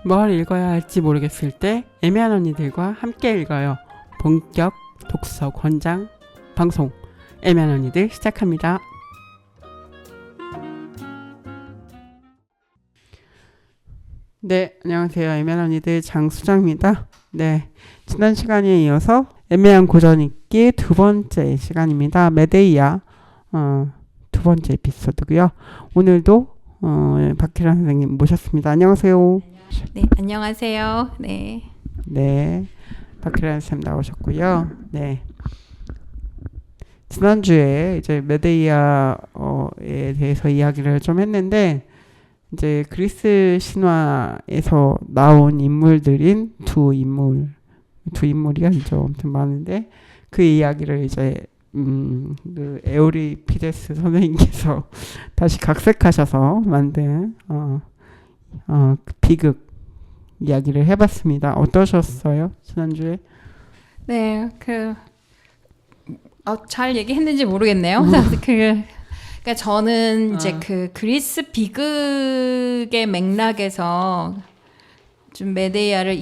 뭘 읽어야 할지 모르겠을 때 애매한 언니들과 함께 읽어요. 본격 독서 권장 방송 애매한 언니들 시작합니다. 네, 안녕하세요. 애매한 언니들 장수정입니다. 네, 지난 시간에 이어서 애매한 고전 읽기 두 번째 시간입니다. 메데이아 두 번째 에피소드고요. 오늘도 박혜란 선생님 모셨습니다. 안녕하세요. 네, 안녕하세요. 네. 네, 박혜란 선생님 나오셨고요. 네. 지난주에 이제 메데이아에 대해서 이야기를 좀 했는데, 이제 그리스 신화에서 나온 인물들인 두 인물이 아니죠. 엄청 많은데, 그 이야기를 이제, 그 에우리피데스 선생님께서 다시 각색하셔서 만든, 비극 이야기를 해봤습니다. 어떠셨어요? 지난주에? 네, 잘 얘기했는지 모르겠네요. 그러니까 저는 이제 그 그리스 비극의 맥락에서 좀 메데이아를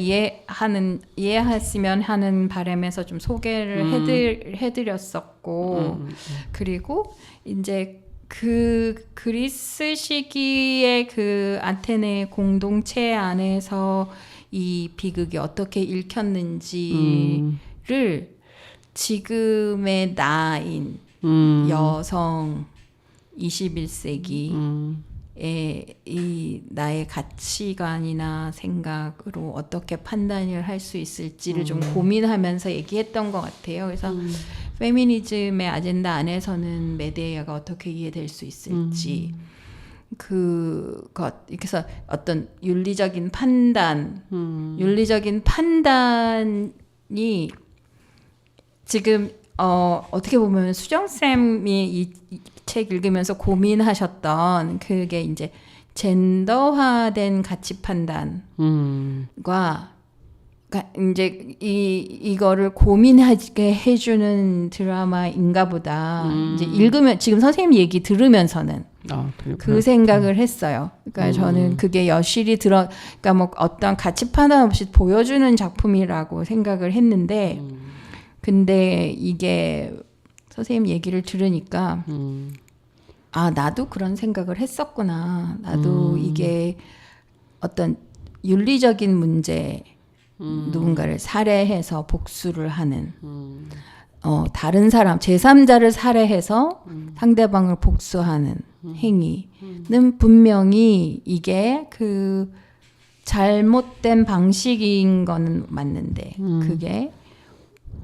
이해했으면 하는 바람에서 좀 소개를 해드렸었고, 그리고 이제 그 그리스 시기의 그 아테네 공동체 안에서 이 비극이 어떻게 읽혔는지를 지금의 나인 여성 21세기의 이 나의 가치관이나 생각으로 어떻게 판단을 할 수 있을지를 좀 고민하면서 얘기했던 것 같아요. 그래서 페미니즘의 아젠다 안에서는 메데이아가 어떻게 이해될 수 있을지 그래서 어떤 윤리적인 판단이 지금 어떻게 보면 수정쌤이 이 책 읽으면서 고민하셨던 그게 이제 젠더화된 가치 판단과 이제 이거를 고민하게 해주는 드라마인가 보다. 이제 읽으면 지금 선생님 얘기 들으면서는 그 생각을 했어요. 그러니까 저는 그게 여실히 그러니까 뭐 어떤 가치 판단 없이 보여주는 작품이라고 생각을 했는데, 근데 이게 선생님 얘기를 들으니까 나도 그런 생각을 했었구나. 나도 이게 어떤 윤리적인 문제, 누군가를 살해해서 복수를 하는 다른 사람, 제3자를 살해해서 상대방을 복수하는 행위는 분명히 이게 그 잘못된 방식인 거는 맞는데 그게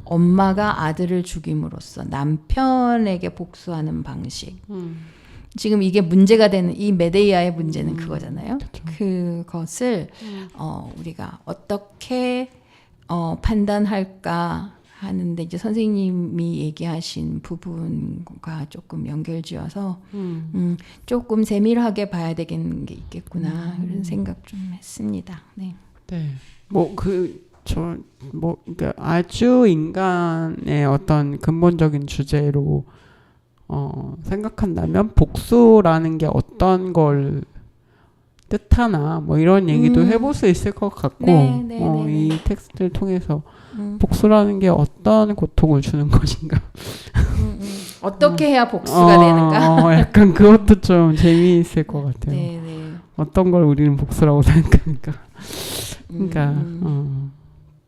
엄마가 아들을 죽임으로써 남편에게 복수하는 방식. 지금 이게 문제가 되는 이 메데이아의 문제는 그거잖아요. 그렇죠. 그것을 우리가 어떻게 판단할까 하는데 이제 선생님이 얘기하신 부분과 조금 연결지어서 조금 세밀하게 봐야 되는 게 있겠구나 이런 생각 좀 했습니다. 네. 네. 그러니까 아주 인간의 어떤 근본적인 주제로 생각한다면 복수라는 게 어떤 걸 뜻하나 뭐 이런 얘기도 해볼 수 있을 것 같고, 이 텍스트를 통해서 복수라는 게 어떤 고통을 주는 것인가, 어떻게 해야 복수가 되는가, 약간 그것도 좀 재미있을 것 같아요. 네네. 어떤 걸 우리는 복수라고 생각하니까, 그러니까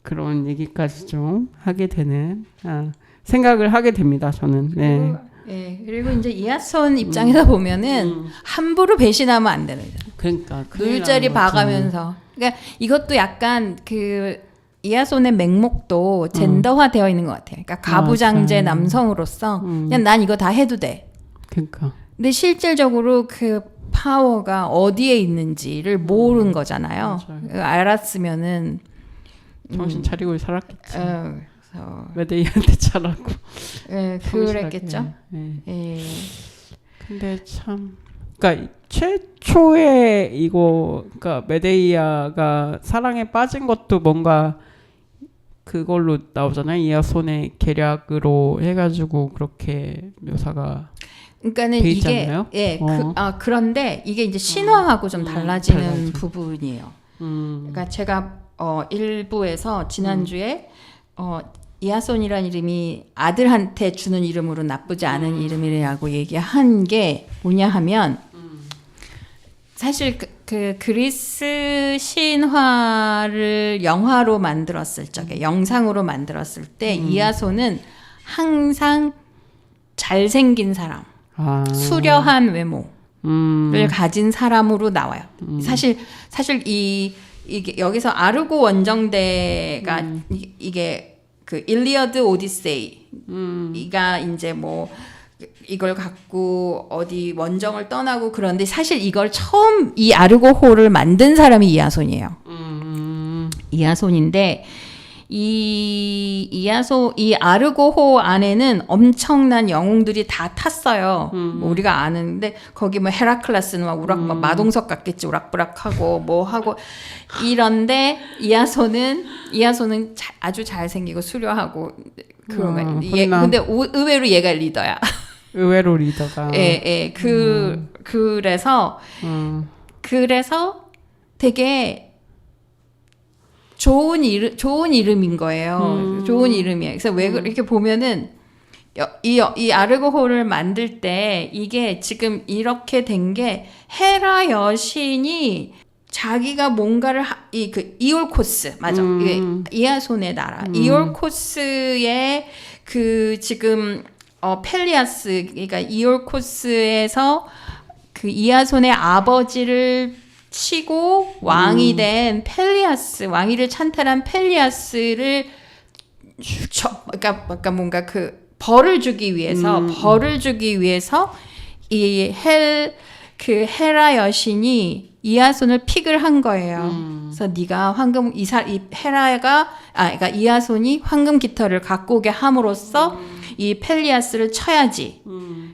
그런 얘기까지 좀 하게 되는 생각을 하게 됩니다. 저는. 네. 그리고 이제 이하손 입장에서 보면은 함부로 배신하면 안 되는 거죠. 그러니까 눈자리 봐가면서. 그러니까 이것도 약간 그 이하손의 맹목도 젠더화되어 있는 것 같아요. 그러니까 가부장제 남성으로서 그냥 난 이거 다 해도 돼. 그러니까. 근데 실질적으로 그 파워가 어디에 있는지를 모르는 거잖아요. 맞아요. 알았으면은 정신 차리고 살았겠지. 그래서 메데이한테 잘하고. 그랬겠죠. 근데 참, 그러니까 최초에 그러니까 메데이아가 사랑에 빠진 것도 뭔가 그걸로 나오잖아요. 이하손의 계략으로 해가지고 그렇게 묘사가 그러니까는 돼 이게 있잖아요. 그런데 이게 이제 신화하고 좀 달라지는 부분이에요. 그러니까 제가 일부에서 지난주에 이하손이라는 이름이 아들한테 주는 이름으로 나쁘지 않은 이름이라고 얘기한 게 뭐냐 하면 사실 그 그리스 신화를 영화로 만들었을 적에 영상으로 만들었을 때 이하손은 항상 잘생긴 사람, 수려한 외모를 가진 사람으로 나와요. 사실 이게 여기서 아르고 원정대가 이게 그 일리어드 오디세이가 이제 뭐 이걸 갖고 어디 원정을 떠나고 그런데 사실 이걸 처음 이 아르고호를 만든 사람이 이하손이에요. 이하손인데 이 아르고호 안에는 엄청난 영웅들이 다 탔어요. 뭐 우리가 아는데 거기 뭐 헤라클레스는 막 마동석 같겠지, 우락부락하고 뭐 하고 이런데 이하손은 아주 잘생기고 수려하고 그런 거. 근데 의외로 얘가 리더야. 의외로 리더가. 예. 그래서 되게 좋은 이름인 거예요. 좋은 이름이에요. 그래서 왜 이렇게 보면은 이 아르고호를 만들 때 이게 지금 이렇게 된 게 헤라 여신이 자기가 뭔가를 이올코스 맞아. 이하손의 나라. 이올코스의 그 지금 펠리아스 그러니까 이올코스에서 그 이하손의 아버지를 치고 왕이 된 펠리아스, 왕위를 찬탈한 펠리아스를 그러니까 뭔가 그 벌을 주기 위해서 이 헤라 여신이 이하손을 픽을 한 거예요. 그래서 네가 그러니까 이하손이 황금 깃털을 갖고 오게 함으로써 이 펠리아스를 쳐야지.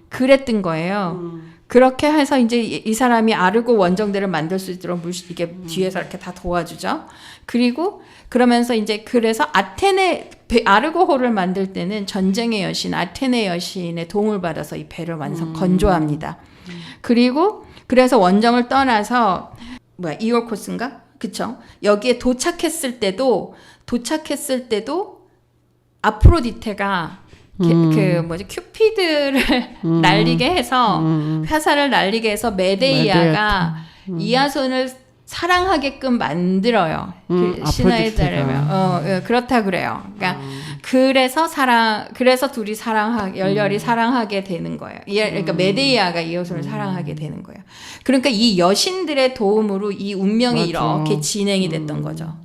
그랬던 거예요. 그렇게 해서 이제 이 사람이 아르고 원정대를 만들 수 있도록 이게 뒤에서 이렇게 다 도와주죠. 그리고 그러면서 이제 그래서 아르고호를 만들 때는 전쟁의 여신 아테네 여신의 도움을 받아서 이 배를 건조합니다. 그리고 그래서 원정을 떠나서 이올코스인가? 그쵸? 여기에 도착했을 때도 아프로디테가 큐피드를 날리게 해서 화살을 날리게 해서 메데이아가 이하손을 사랑하게끔 만들어요. 그 신화에 따르면 그렇다 그래요. 그러니까 그래서 둘이 열렬히 사랑하게 되는 거예요. 그러니까 메데이아가 이하손을 사랑하게 되는 거예요. 그러니까 이 여신들의 도움으로 이 운명이 이렇게 진행이 됐던 거죠.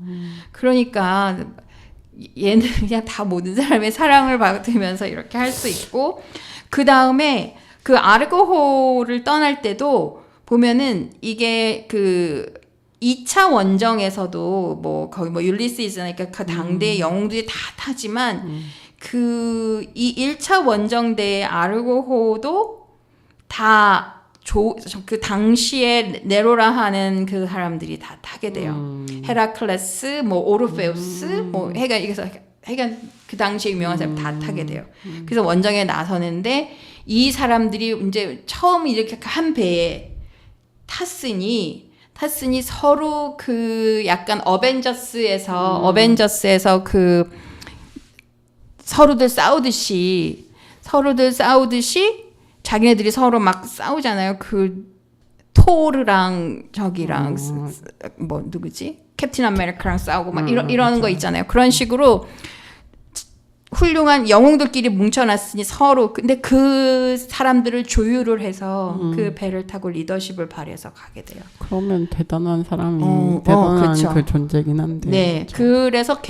그러니까 얘는 그냥 다 모든 사람의 사랑을 받으면서 이렇게 할 수 있고 그 다음에 그 아르고호를 떠날 때도 보면은 이게 그 2차 원정에서도 뭐 거기 뭐 율리시스나 그러니까 그 당대의 영웅들이 다 타지만 이 1차 원정대의 아르고호도 다 그 당시에 네로라 하는 그 사람들이 다 타게 돼요. 헤라클레스, 뭐 오르페우스, 뭐 하여간 그 당시에 유명한 사람 다 타게 돼요. 그래서 원정에 나서는데 이 사람들이 이제 처음 이렇게 한 배에 탔으니 서로 그 약간 어벤져스에서 그 서로들 싸우듯이 자기네들이 서로 막 싸우잖아요. 그 토르랑 저기랑 뭐 누구지? 캡틴 아메리카랑 싸우고 막 이러는 거 있잖아요. 그런 식으로 훌륭한 영웅들끼리 뭉쳐놨으니 서로 근데 그 사람들을 조율을 해서 그 배를 타고 리더십을 발휘해서 가게 돼요. 그러면 대단한 사람이 대단한 그렇죠. 그 존재긴 한데. 네, 그렇죠. 그래서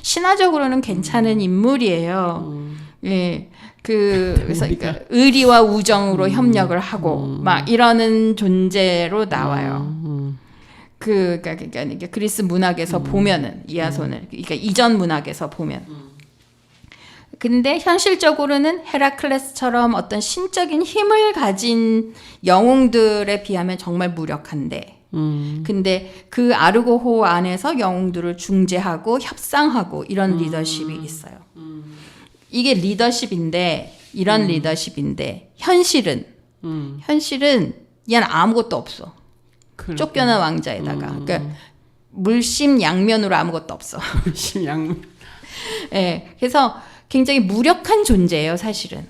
신화적으로는 괜찮은 인물이에요. 예. 그래서 그러니까 의리와 우정으로 협력을 하고 막 이러는 존재로 나와요. 그러니까 그리스 문학에서 보면은 이하손을 그러니까 이전 문학에서 보면. 근데 현실적으로는 헤라클레스처럼 어떤 신적인 힘을 가진 영웅들에 비하면 정말 무력한데. 근데 그 아르고호 안에서 영웅들을 중재하고 협상하고 이런 리더십이 있어요. 이게 리더십인데 이런 리더십인데 현실은 얘는 아무것도 없어. 쫓겨난 왕자에다가 그러니까 물심 양면으로 아무것도 없어. 물심 양면. 예, 그래서 굉장히 무력한 존재예요, 사실은.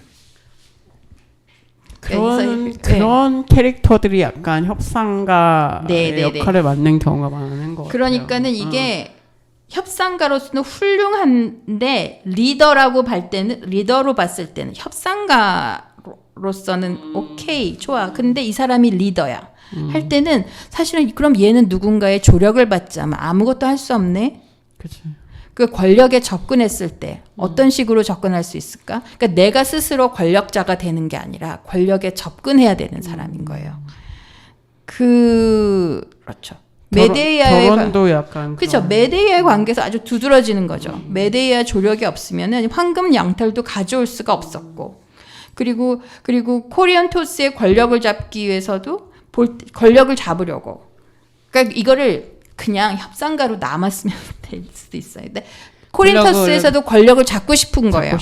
그런 캐릭터들이 약간 협상가의 역할을 맡는 경우가 많은 것 같아요. 그러니까는 이게 협상가로서는 훌륭한데 리더로 봤을 때는 협상가로서는 오케이 좋아. 근데 이 사람이 리더야. 할 때는 사실은 그럼 얘는 누군가의 조력을 받자면 아무것도 할 수 없네. 그치. 그 권력에 접근했을 때 어떤 식으로 접근할 수 있을까? 그러니까 내가 스스로 권력자가 되는 게 아니라 권력에 접근해야 되는 사람인 거예요. 그렇죠. 메데이아의 결혼도 약간 그렇죠. 메데이아의 관계에서 아주 두드러지는 거죠. 메데이아 조력이 없으면은 황금 양털도 가져올 수가 없었고, 그리고 코리온 토스의 권력을 잡기 위해서도 권력을 잡으려고. 그러니까 이거를 그냥 협상가로 남았으면 될 수도 있어요. 근데 코린토스에서도 권력을 잡고 싶은 거예요.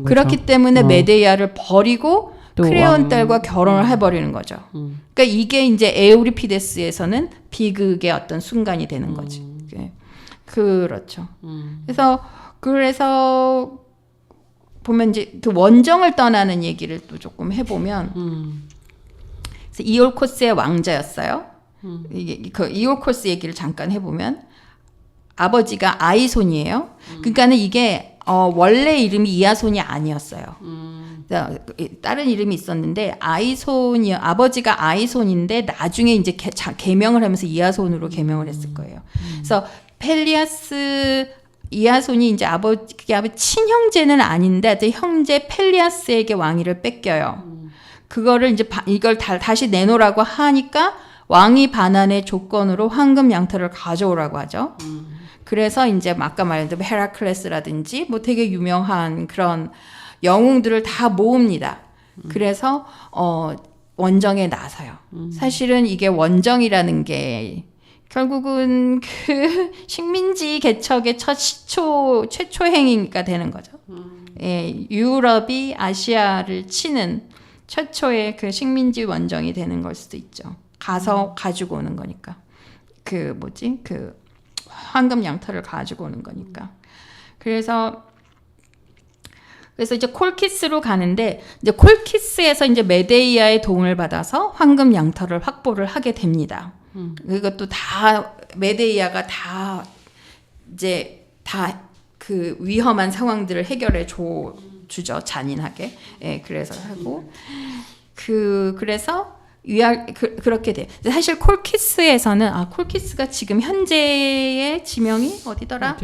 그렇기 때문에 메데이아를 버리고 크레온 딸과 결혼을 해버리는 거죠. 그러니까 이게 이제 에우리피데스에서는 비극의 어떤 순간이 되는 거지. 그렇죠. 그래서 보면 이제 그 원정을 떠나는 얘기를 또 조금 해보면, 그래서 이올코스의 왕자였어요. 이게 그 이올코스 얘기를 잠깐 해보면 아버지가 아이손이에요. 그러니까는 이게 원래 이름이 이아손이 아니었어요. 다른 이름이 있었는데 아버지가 아이손인데 나중에 이제 개명을 하면서 이아손으로 개명을 했을 거예요. 그래서 펠리아스 이아손이 이제 아버지 친형제는 아닌데 형제 펠리아스에게 왕위를 뺏겨요. 그거를 이제 이걸 다시 내놓으라고 하니까 왕이 반환의 조건으로 황금 양털을 가져오라고 하죠. 그래서 이제 아까 말했던 헤라클레스라든지 뭐 되게 유명한 그런 영웅들을 다 모읍니다. 그래서 원정에 나서요. 사실은 이게 원정이라는 게 결국은 그 식민지 개척의 최초 행위가 되는 거죠. 예, 유럽이 아시아를 치는 최초의 그 식민지 원정이 되는 걸 수도 있죠. 가서 가지고 오는 거니까. 그 황금 양털을 가지고 오는 거니까. 그래서 이제 콜키스로 가는데, 이제 콜키스에서 이제 메데이아의 도움을 받아서 황금 양털을 확보를 하게 됩니다. 이것도 다 메데이아가 다 그 위험한 상황들을 해결해 주죠, 잔인하게. 예, 그래서 하고 그래서 그렇게 돼. 사실 콜키스에서는 콜키스가 지금 현재의 지명이 어디더라?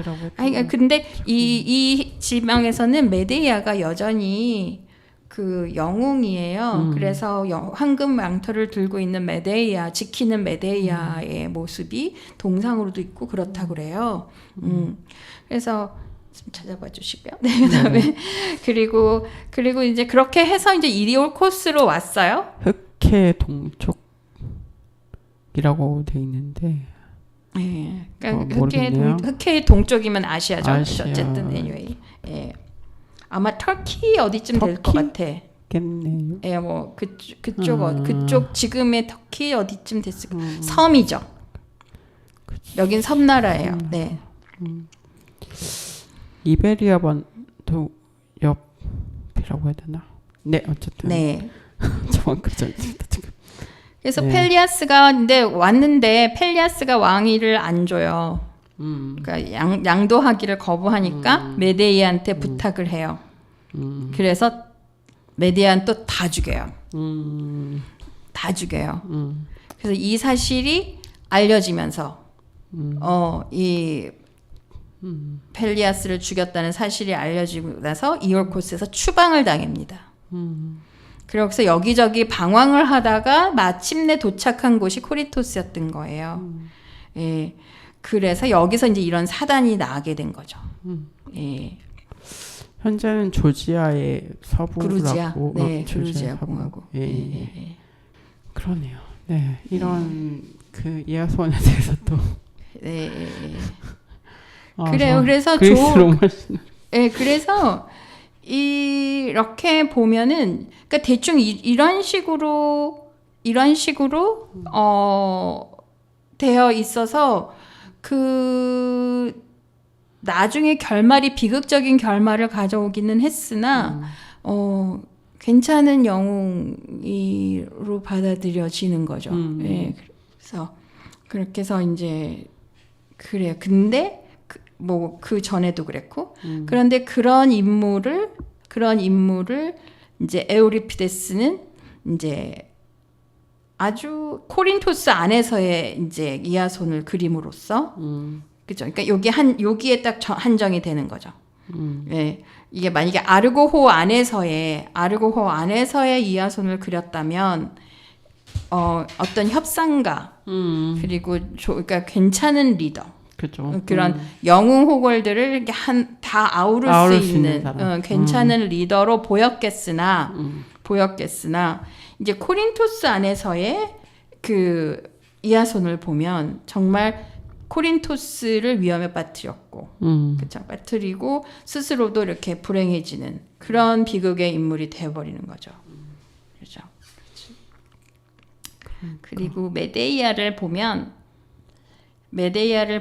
근데 이 지명에서는 메데이아가 여전히 그 영웅이에요. 그래서 황금 양털을 들고 있는 메데이아, 지키는 메데이아의 모습이 동상으로도 있고 그렇다고 그래요. 그래서 좀 찾아봐 주시고요. 네, 그다음에 그리고 이제 그렇게 해서 이제 이올코스로 왔어요. 흑해 동쪽이라고 돼 있는데. 네, 그러니까 흑해의 동쪽이면 아시아죠. 어쨌든 anyway. 예. 아마 터키 어디쯤 될 것 같아. 겠네요. 예, 뭐 그쪽 지금의 터키 어디쯤 됐을까? 섬이죠. 여긴 섬나라예요. 네. 이베리아 반도 옆이라고 해야 되나? 네, 어쨌든. 네. 정확하지 않습니다. 그래서 펠리아스가 왔는데 펠리아스가 왕위를 안 줘요. 그러니까 양도하기를 거부하니까 메데이아한테 부탁을 해요. 그래서 메데이아는 또 다 죽여요. 다 죽여요. 그래서 이 사실이 알려지면서 이 펠리아스를 죽였다는 사실이 알려지고 나서 이올코스에서 추방을 당합니다. 그래서 여기저기 방황을 하다가 마침내 도착한 곳이 코리토스였던 거예요. 예. 그래서 여기서 이제 이런 사단이 나게 된 거죠. 예. 현재는 조지아의 서부라고. 그루지아. 네, 그루지아 공화국. 예. 그러네요. 네, 이런 그 이아손에 대해서 또. 네. 그래요. 그래서 그래서 이렇게 보면은, 그러니까 대충 이런 식으로 되어 있어서 그 나중에 결말이 비극적인 결말을 가져오기는 했으나 괜찮은 영웅으로 받아들여지는 거죠. 예, 그래서 그렇게 해서 이제 그래요. 근데 뭐 그 전에도 그랬고 그런데 그런 인물을 이제 에우리피데스는 이제 아주 코린토스 안에서의 이제 이아손을 그림으로써 그죠. 그러니까 여기에 딱 한정이 되는 거죠. 예. 이게 만약에 아르고호 안에서의 이아손을 그렸다면 어떤 협상가 그리고 그러니까 괜찮은 리더 그죠. 그런 영웅 호걸들을 이렇게 다 아우를 수 있는 괜찮은 리더로 보였겠으나 이제 코린토스 안에서의 그 이아손을 보면 정말 코린토스를 위험에 빠뜨렸고, 그렇죠? 빠뜨리고 스스로도 이렇게 불행해지는 그런 비극의 인물이 되어버리는 거죠. 그렇죠. 그리고 메데이아를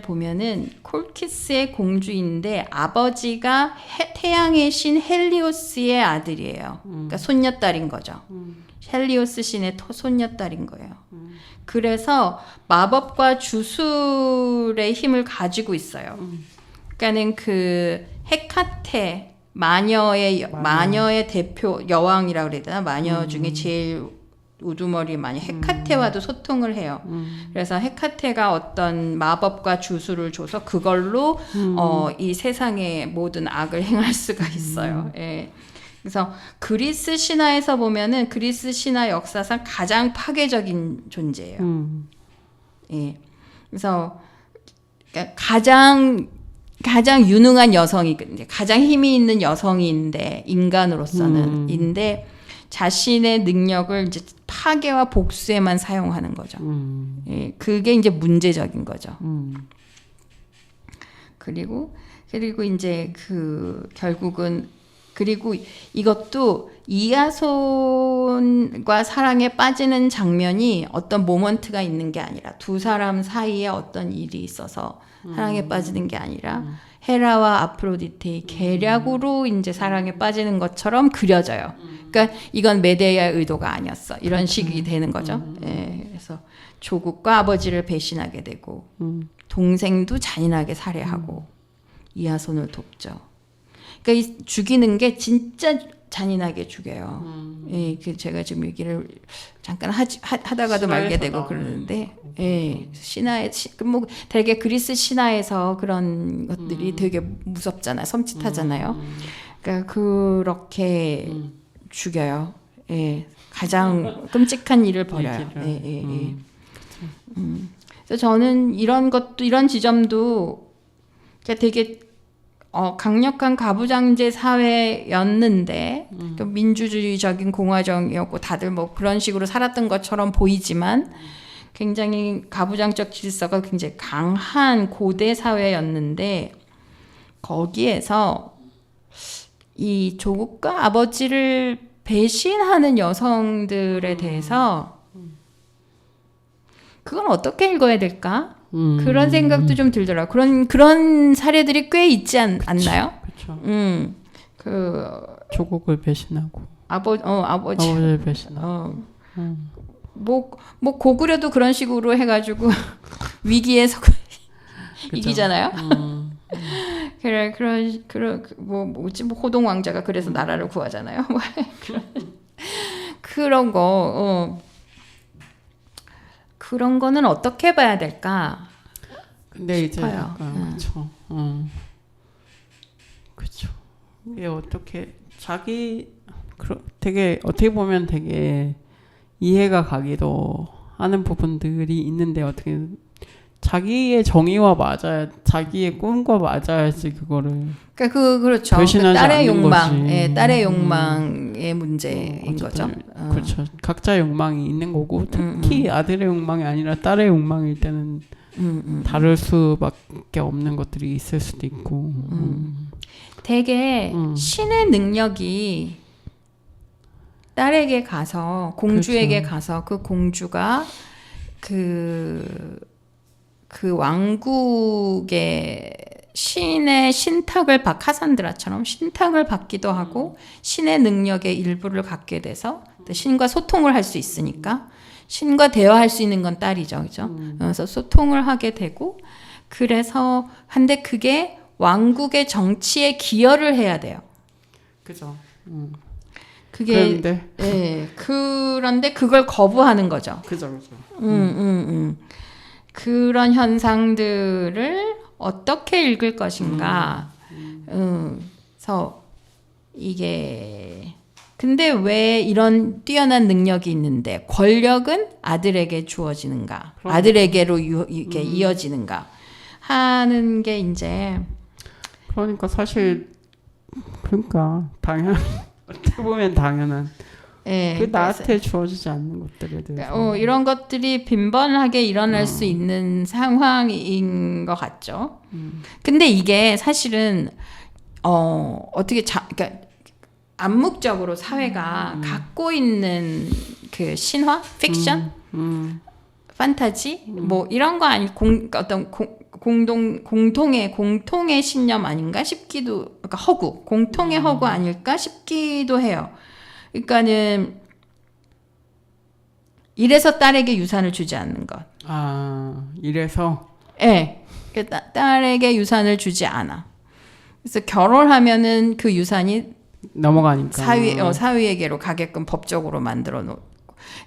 보면은 콜키스의 공주인데 아버지가 태양의 신 헬리오스의 아들이에요. 그러니까 손녀딸인 거죠. 헬리오스 신의 손녀딸인 거예요. 그래서 마법과 주술의 힘을 가지고 있어요. 그러니까는 그 헤카테 마녀의 대표 여왕이라고 그래야 되나? 마녀 중에 제일 우두머리 마녀 헤카테와도 소통을 해요. 그래서 헤카테가 어떤 마법과 주술을 줘서 그걸로 이 세상의 모든 악을 행할 수가 있어요. 예. 그래서 그리스 신화에서 보면은 그리스 신화 역사상 가장 파괴적인 존재예요. 예. 그래서 그러니까 가장 유능한 여성이 가장 힘이 있는 여성인데 인간으로서는 인데 자신의 능력을 이제 파괴와 복수에만 사용하는 거죠. 예. 그게 이제 문제적인 거죠. 그리고 이제 그 결국은 그리고 이것도 이아손과 사랑에 빠지는 장면이 어떤 모먼트가 있는 게 아니라 두 사람 사이에 어떤 일이 있어서 사랑에 빠지는 게 아니라 헤라와 아프로디테의 계략으로 이제 사랑에 빠지는 것처럼 그려져요. 그러니까 이건 메데이아의 의도가 아니었어. 이런 식이 되는 거죠. 예, 그래서 조국과 아버지를 배신하게 되고 동생도 잔인하게 살해하고 이아손을 돕죠. 그러니까 이 죽이는 게 진짜 잔인하게 죽여요. 예, 그 제가 지금 얘기를 잠깐 하다가도 말게 되고 그러는데, 예, 뭐 되게 그리스 신화에서 그런 것들이 되게 무섭잖아요, 섬찟하잖아요. 그러니까 그렇게 죽여요. 예, 가장 끔찍한 일을 벌여요. 예. 그래서 저는 이런 지점도 되게 강력한 가부장제 사회였는데 민주주의적인 공화정이었고 다들 뭐 그런 식으로 살았던 것처럼 보이지만 굉장히 가부장적 질서가 굉장히 강한 고대 사회였는데 거기에서 이 조국과 아버지를 배신하는 여성들에 대해서 그건 어떻게 읽어야 될까? 그런 생각도 좀 들더라고요. 그런 사례들이 꽤 있지 않나요? 그렇죠. 조국을 배신하고 아버지를 배신하고 뭐 고구려도 그런 식으로 해가지고 위기에서 이기잖아요. 뭐지 호동 왕자가 그래서 나라를 구하잖아요. 그런 거. 그런 거는 어떻게 봐야 될까? 근데 이제 싶어요. 그렇죠. 그렇죠. 이게 어떻게 되게 어떻게 보면 되게 이해가 가기도 하는 부분들이 있는데 어떻게 자기의 정의와 맞아야 자기의 꿈과 맞아야지 그거를. 그러니까 그렇죠. 딸의 욕망, 딸의 욕망의 문제인 거죠. 그렇죠. 각자의 욕망이 있는 거고 특히 아들의 욕망이 아니라 딸의 욕망일 때는 다를 수밖에 없는 것들이 있을 수도 있고. 되게 신의 능력이 딸에게 가서 공주에게 그렇죠. 가서 그 공주가 그 왕국의 신의 신탁을 카산드라처럼 신탁을 받기도 하고 신의 능력의 일부를 갖게 돼서 신과 소통을 할 수 있으니까 신과 대화할 수 있는 건 딸이죠, 그죠? 그래서 소통을 하게 되고 그래서 근데 그게 왕국의 정치에 기여를 해야 돼요. 그죠. 그게 그런데 그걸 거부하는 거죠. 그죠. 그런 현상들을 어떻게 읽을 것인가. 그래서 이게 근데 왜 이런 뛰어난 능력이 있는데 권력은 아들에게 주어지는가? 아들에게로 이렇게 이어지는가? 하는 게 이제 그러니까 사실 그러니까 어떻게 보면 당연한 그 나한테 주어지지 않는 것들에 대해서 이런 것들이 빈번하게 일어날 수 있는 상황인 것 같죠. 근데 이게 사실은 어떻게 그러니까 암묵적으로 사회가 갖고 있는 그 신화, 픽션, 판타지 뭐 이런 거 아니 어떤 공통의 신념 아닌가 싶기도 그러니까 허구 공통의 허구 아닐까 싶기도 해요. 그러니까는 이래서 딸에게 유산을 주지 않는 것. 이래서 네, 딸에게 유산을 주지 않아. 그래서 결혼하면은 그 유산이 넘어가니까 사위에게로 가게끔 법적으로 만들어 놓고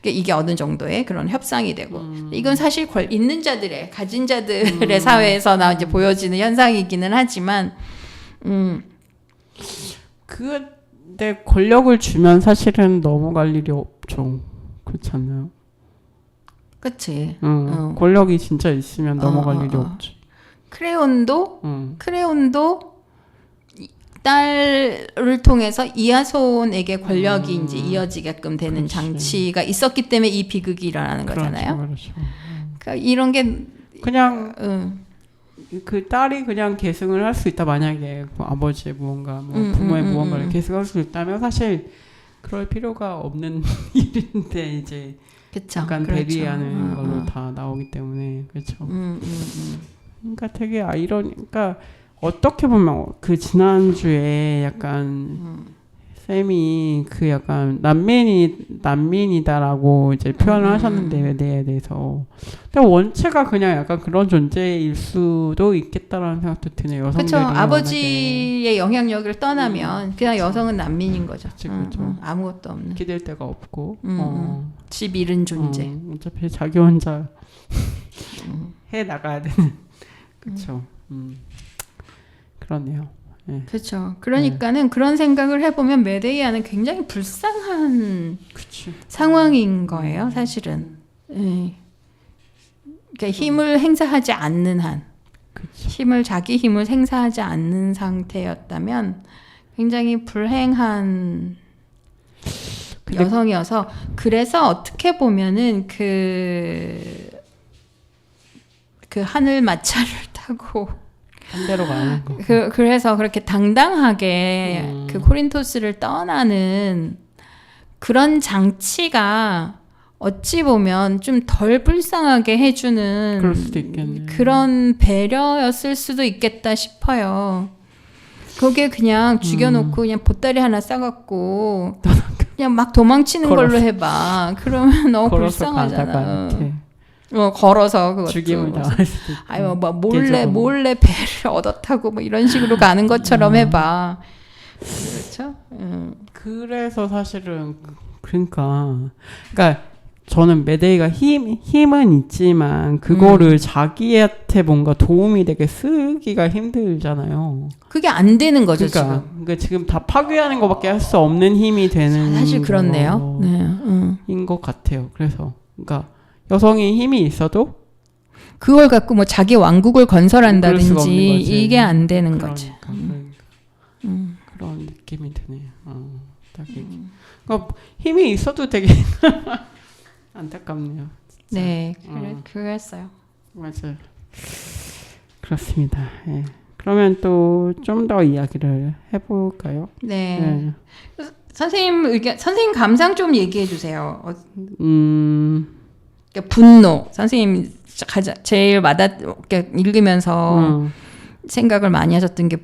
이게 어느 정도의 그런 협상이 되고 이건 사실 있는 자들의 가진 자들의 사회에서 이제 보여지는 현상이기는 하지만 근데 권력을 주면 사실은 넘어갈 일이 없죠. 그렇지 않나요? 그치. 권력이 진짜 있으면 넘어갈 일이 없지. 크레온도 딸을 통해서 이하손에게 권력이 이제 이어지게끔 되는 그렇지. 장치가 있었기 때문에 이 비극이 일어나는 거잖아요. 그렇죠. 그러니까 이런 게 그냥 그 딸이 그냥 계승을 할 수 있다 만약에 아버지의 무언가, 부모의 무언가를 계승할 수 있다면 사실 그럴 필요가 없는 일인데 이제 그쵸, 약간 그렇죠. 대리하는 걸로 다 나오기 때문에 그렇죠. 그러니까 되게 그러니까. 어떻게 보면 그 지난주에 약간 쌤이 그 약간 난민이다라고 이제 표현을 하셨는데 메데이에 대해서 근데 원체가 그냥 약간 그런 존재일 수도 있겠다라는 생각도 드네요. 여성들이 그렇죠. 아버지의 영향력을 떠나면 그냥 여성은 난민인 거죠. 그렇죠. 아무것도 없는 기댈 데가 없고 집 잃은 존재. 어차피 자기 혼자 해 나가야 되는 그렇죠. 그렇네요. 네. 그렇죠. 그러니까는 그런 생각을 해보면 메데이아는 굉장히 불쌍한 상황인 거예요, 사실은. 네. 그러니까 힘을 행사하지 않는 한, 자기 힘을 행사하지 않는 상태였다면 굉장히 불행한 여성이어서 그래서 어떻게 보면은 그 하늘 마차를 타고 반대로 가는 거. 그래서 그렇게 당당하게 그 코린토스를 떠나는 그런 장치가 어찌 보면 좀 덜 불쌍하게 해주는 그럴 수도 있겠네. 그런 배려였을 수도 있겠다 싶어요. 거기에 그냥 죽여놓고 그냥 보따리 하나 싸갖고 그냥 막 도망치는 걸로 해봐. 그러면 너무 불쌍하잖아. 걸어서 그것도 죽임을 당할 수도 있고. 아유 뭐 몰래 배를 얻어 타고 뭐 이런 식으로 가는 것처럼 해봐. 그렇죠? 그래서 사실은 그러니까 저는 메데이가 힘은 있지만 그거를 자기한테 뭔가 도움이 되게 쓰기가 힘들잖아요. 그게 안 되는 거죠. 그러니까 지금 다 파괴하는 것밖에 할 수 없는 힘이 되는 사실 그렇네요. 인 것 같아요. 그래서 그러니까 여성이 힘이 있어도 그걸 갖고 뭐 자기 왕국을 건설한다든지 이게 안 되는 거지. 그런 느낌이 드네요. 그러니까 힘이 있어도 되게 안타깝네요. 진짜. 네, 그랬어요. 맞아요. 그렇습니다. 예. 그러면 또 좀 더 이야기를 해볼까요? 네. 선생님 의견, 선생님 감상 좀 얘기해 주세요. 그러니까 분노. 선생님 제일 읽으면서 생각을 많이 하셨던 게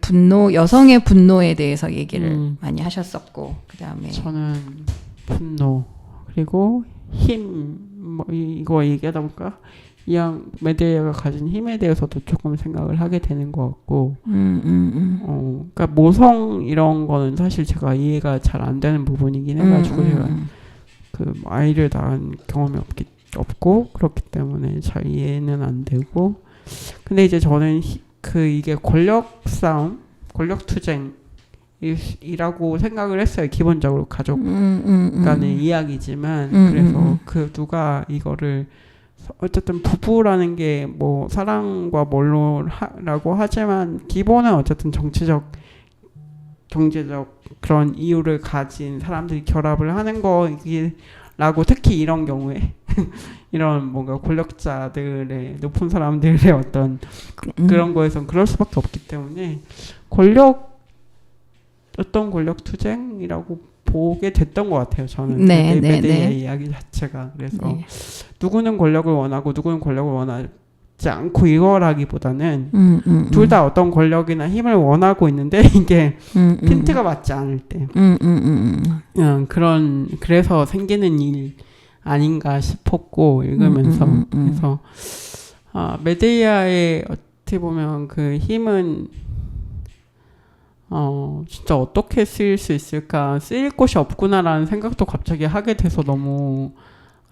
여성의 분노에 대해서 얘기를 많이 하셨었고, 그 다음에 저는 분노 그리고 힘 이거 얘기하다 보니까 메데이아가 가진 힘에 대해서도 조금 생각을 하게 되는 것 같고, 그러니까 모성 이런 거는 사실 제가 이해가 잘 안 되는 부분이긴 해가지고 제가 그 아이를 낳은 경험이 없고 그렇기 때문에 잘 이해는 안 되고, 근데 이제 저는 이게 권력 싸움, 권력 투쟁이라고 생각을 했어요. 기본적으로 가족 간의 이야기지만, 그래서 누가 이거를 어쨌든 부부라는 게 뭐 사랑과 뭘로라고 하지만 기본은 어쨌든 정치적, 경제적 그런 이유를 가진 사람들이 결합을 하는 거라고, 특히 이런 경우에 이런 뭔가 권력자들의 높은 사람들의 어떤 그런 거에선 그럴 수밖에 없기 때문에 어떤 권력 투쟁이라고 보게 됐던 것 같아요. 저는 메데이아의 이야기 자체가. 그래서 누구는 권력을 원하고 누구는 권력을 원하지 않고 이거라기보다는 둘 다 어떤 권력이나 힘을 원하고 있는데 이게 핀트가 맞지 않을 때 그래서 생기는 일 아닌가 싶었고, 읽으면서. 그래서 메데이아의 어떻게 보면 그 힘은 진짜 어떻게 쓰일 수 있을까, 쓰일 곳이 없구나라는 생각도 갑자기 하게 돼서 너무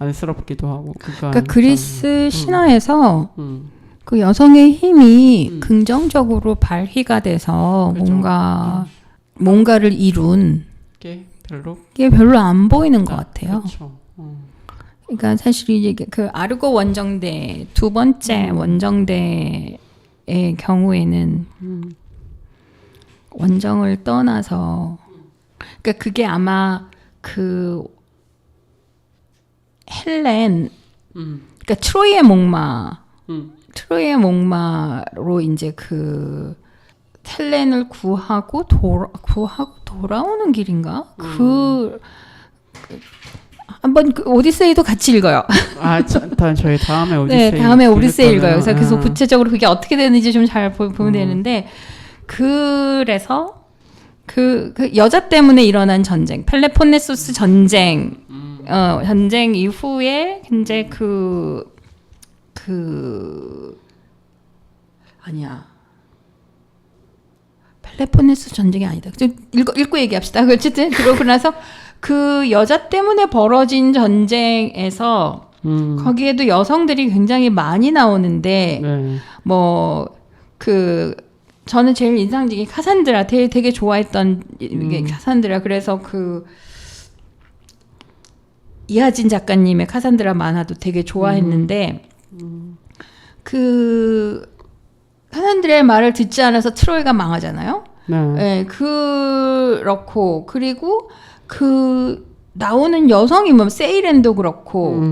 안쓰럽기도 하고. 그러니까 그리스 신화에서 그 여성의 힘이 긍정적으로 발휘가 돼서 그렇죠. 뭔가를 이룬 게 별로 안 보이는 것 같아요. 그렇죠. 그러니까 사실 이제 그 아르고 원정대, 두 번째 원정대의 경우에는 원정을 떠나서, 그러니까 그게 아마 그 헬렌, 그러니까 트로이의 목마로 이제 그 헬렌을 구하고 돌아오는 길인가? 한번 오디세이도 같이 읽어요. 일단 저희 다음에 오디세이. 네, 다음에 오디세이 읽어요. 그래서 구체적으로 그게 어떻게 되는지 좀 잘 보면 되는데, 그래서 그 여자 때문에 일어난 전쟁, 펠레폰네소스 전쟁, 전쟁 이후에 이제 아니야. 펠레폰네소스 전쟁이 아니다. 좀 읽고 얘기합시다. 어쨌든 그러고 나서 그 여자 때문에 벌어진 전쟁에서 거기에도 여성들이 굉장히 많이 나오는데, 저는 제일 인상적인 카산드라, 되게 좋아했던 이게 카산드라. 그래서 이하진 작가님의 카산드라 만화도 되게 좋아했는데, 카산드라의 말을 듣지 않아서 트로이가 망하잖아요. 네, 그렇고, 그리고 나오는 여성이 세이렌도 그렇고,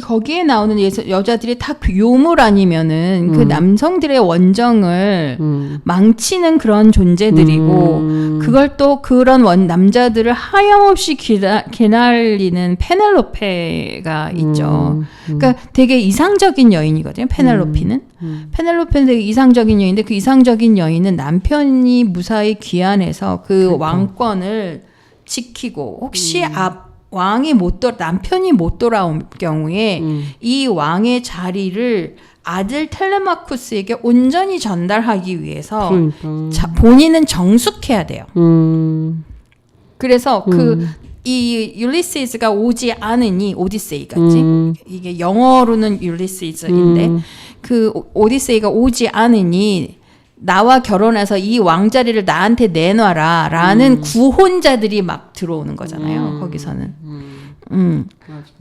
거기에 나오는 여자들이 다 요물 아니면은 그 남성들의 원정을 망치는 그런 존재들이고, 그걸 또 그런 남자들을 하염없이 기날리는 페넬로페가 있죠. 그러니까 되게 이상적인 여인이거든요. 페넬로페는 되게 이상적인 여인인데, 그 이상적인 여인은 남편이 무사히 귀환해서 그 왕권을 지키고, 혹시 남편이 못 돌아온 경우에 이 왕의 자리를 아들 텔레마쿠스에게 온전히 전달하기 위해서 본인은 정숙해야 돼요. 그래서 이 율리시스가 오지 않으니, 오디세이같이, 이게 영어로는 율리시스인데, 그 오디세이가 오지 않으니 나와 결혼해서 이 왕자리를 나한테 내놔라 라는 구혼자들이 막 들어오는 거잖아요. 거기서는.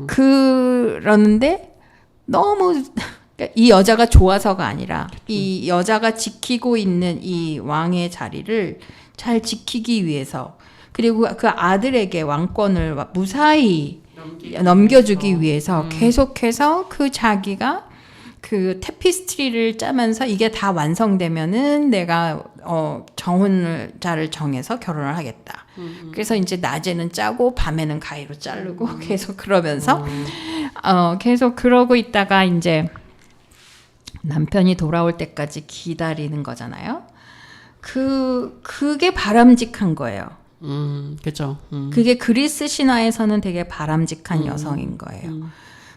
그러는데 너무 이 여자가 좋아서가 아니라 이 여자가 지키고 있는 이 왕의 자리를 잘 지키기 위해서, 그리고 그 아들에게 왕권을 무사히 넘겨주기 위해서 계속해서 자기가 그 테피스트리를 짜면서 이게 다 완성되면은 내가 정혼자를 정해서 결혼을 하겠다. 그래서 이제 낮에는 짜고 밤에는 가위로 자르고 계속 그러면서 계속 그러고 있다가 이제 남편이 돌아올 때까지 기다리는 거잖아요. 그게 바람직한 거예요. 그죠. 그게 그리스 신화에서는 되게 바람직한 여성인 거예요.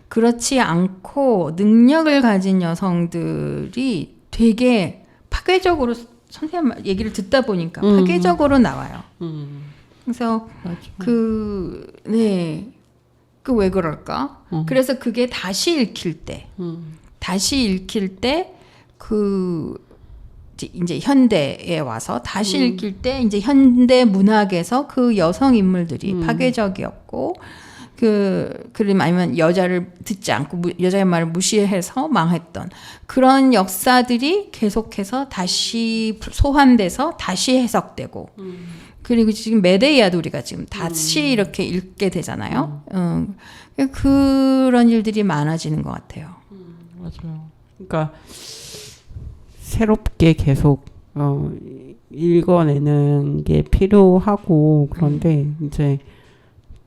그렇지 않고 능력을 가진 여성들이 되게 파괴적으로 선생님 얘기를 듣다 보니까 파괴적으로 나와요. 그래서 네. 그 왜 그럴까? 그래서 그게 다시 읽힐 때 이제 현대에 와서 다시 읽힐 때 이제 현대 문학에서 그 여성 인물들이 파괴적이었고 그림 아니면 여자를 듣지 않고 여자의 말을 무시해서 망했던 그런 역사들이 계속해서 다시 소환돼서 다시 해석되고 그리고 지금 메데이아도 우리가 지금 다시 이렇게 읽게 되잖아요. 그런 일들이 많아지는 것 같아요. 맞아요. 그러니까 새롭게 계속 읽어내는 게 필요하고 그런데 이제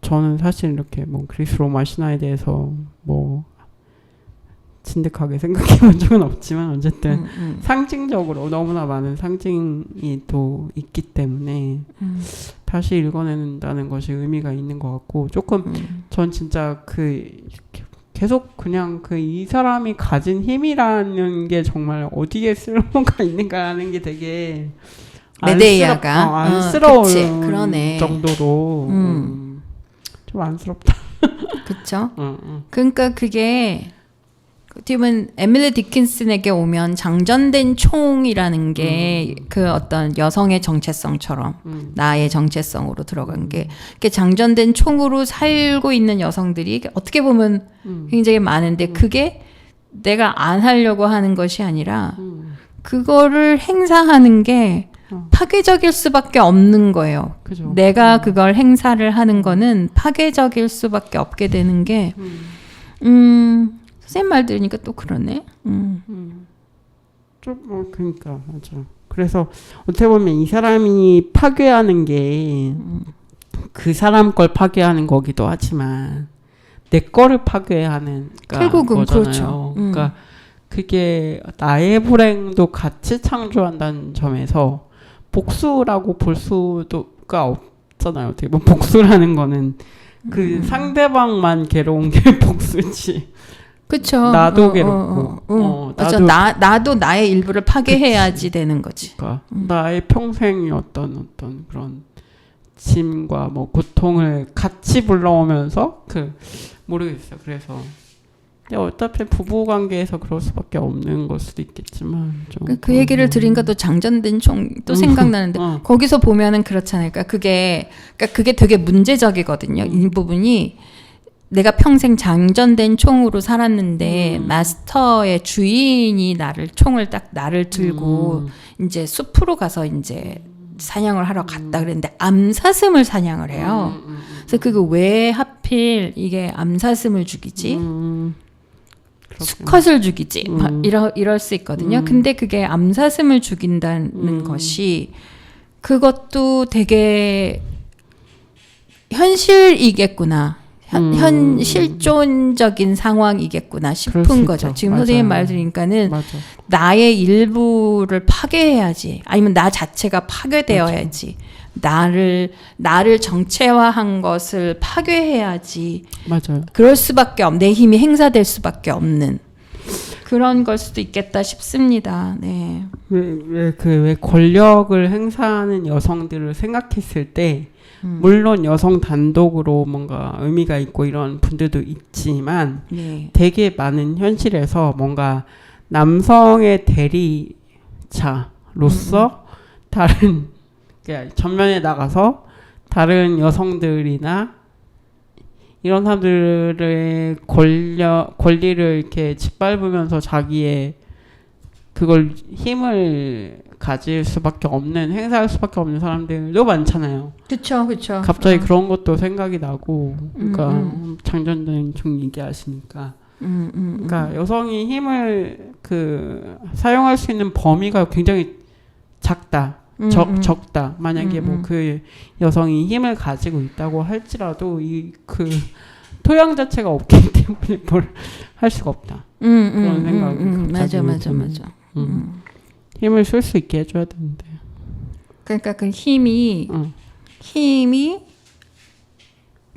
저는 사실 이렇게 뭐 그리스 로마 신화에 대해서 뭐 진득하게 생각해 본 적은 없지만 어쨌든 상징적으로 너무나 많은 상징이 또 있기 때문에 다시 읽어낸다는 것이 의미가 있는 것 같고 조금 전 진짜 계속 그냥 이 사람이 가진 힘이라는 게 정말 어디에 쓸모가 있는가 하는 게 되게 메데이아가 안쓰러운 그러네. 정도로 좀 안쓰럽다. 그렇죠. 그러니까 그게 어떻게 보면 에밀리 디킨슨에게 오면 장전된 총이라는 게 그 어떤 여성의 정체성처럼 나의 정체성으로 들어간 게 장전된 총으로 살고 있는 여성들이 어떻게 보면 굉장히 많은데 그게 내가 안 하려고 하는 것이 아니라 그거를 행사하는 게 파괴적일 수밖에 없는 거예요. 그죠. 내가 그걸 행사를 하는 거는 파괴적일 수밖에 없게 되는 게 선생님 말 들으니까 또 그러네. 좀 그러니까 맞아. 그래서 어떻게 보면 이 사람이 파괴하는 게 그 사람 걸 파괴하는 거기도 하지만 내 거를 파괴하는 결국은 거잖아요. 그렇죠. 그러니까 그게 나의 불행도 같이 창조한다는 점에서 복수라고 볼 수가 없잖아요. 어떻게 보면 복수라는 거는 그 상대방만 괴로운 게 복수지. 그렇죠. 나도 괴롭고. 나도 나의 일부를 파괴해야지 되는 거지. 그러니까 나의 평생이 어떤 그런 짐과 뭐 고통을 같이 불러오면서 모르겠어요. 그래서 어차피 부부 관계에서 그럴 수밖에 없는 걸 수도 있겠지만 그 얘기를 들으니까 또 장전된 총 또 생각나는데 거기서 보면은 그렇잖아요. 그러니까 그게 되게 문제적이거든요. 이 부분이 내가 평생 장전된 총으로 살았는데 마스터의 주인이 총을 딱 나를 들고 이제 숲으로 가서 이제 사냥을 하러 갔다 그랬는데 암사슴을 사냥을 해요. 그래서 그거 왜 하필 이게 암사슴을 죽이지? 수컷을 죽이지? 막 이럴 수 있거든요. 근데 그게 암사슴을 죽인다는 것이 그것도 되게 현실이겠구나. 실존적인 상황이겠구나 싶은 거죠. 지금 맞아요. 선생님 말 들으니까는 맞아. 나의 일부를 파괴해야지. 아니면 나 자체가 파괴되어야지. 나를 정체화한 것을 파괴해야지. 맞아요. 그럴 수밖에 내 힘이 행사될 수밖에 없는 그런 걸 수도 있겠다 싶습니다. 네. 왜 권력을 행사하는 여성들을 생각했을 때 물론 여성 단독으로 뭔가 의미가 있고 이런 분들도 있지만 네. 되게 많은 현실에서 뭔가 남성의 대리자로서 다른 그러니까 전면에 나가서 다른 여성들이나 이런 사람들의 권리를 이렇게 짓밟으면서 자기의 그걸 힘을 가질 수밖에 없는 행사할 수밖에 없는 사람들도 많잖아요. 그렇죠. 갑자기 그런 것도 생각이 나고, 그러니까 장전된 총 얘기하시니까, 그러니까 여성이 힘을 사용할 수 있는 범위가 굉장히 작다, 적다. 만약에 뭐 그 여성이 힘을 가지고 있다고 할지라도 토양 자체가 없기 때문에 뭘 할 수가 없다. 그런 생각이 맞아. 힘을 쓸 수 있게 해줘야 되는데. 그러니까 그 힘이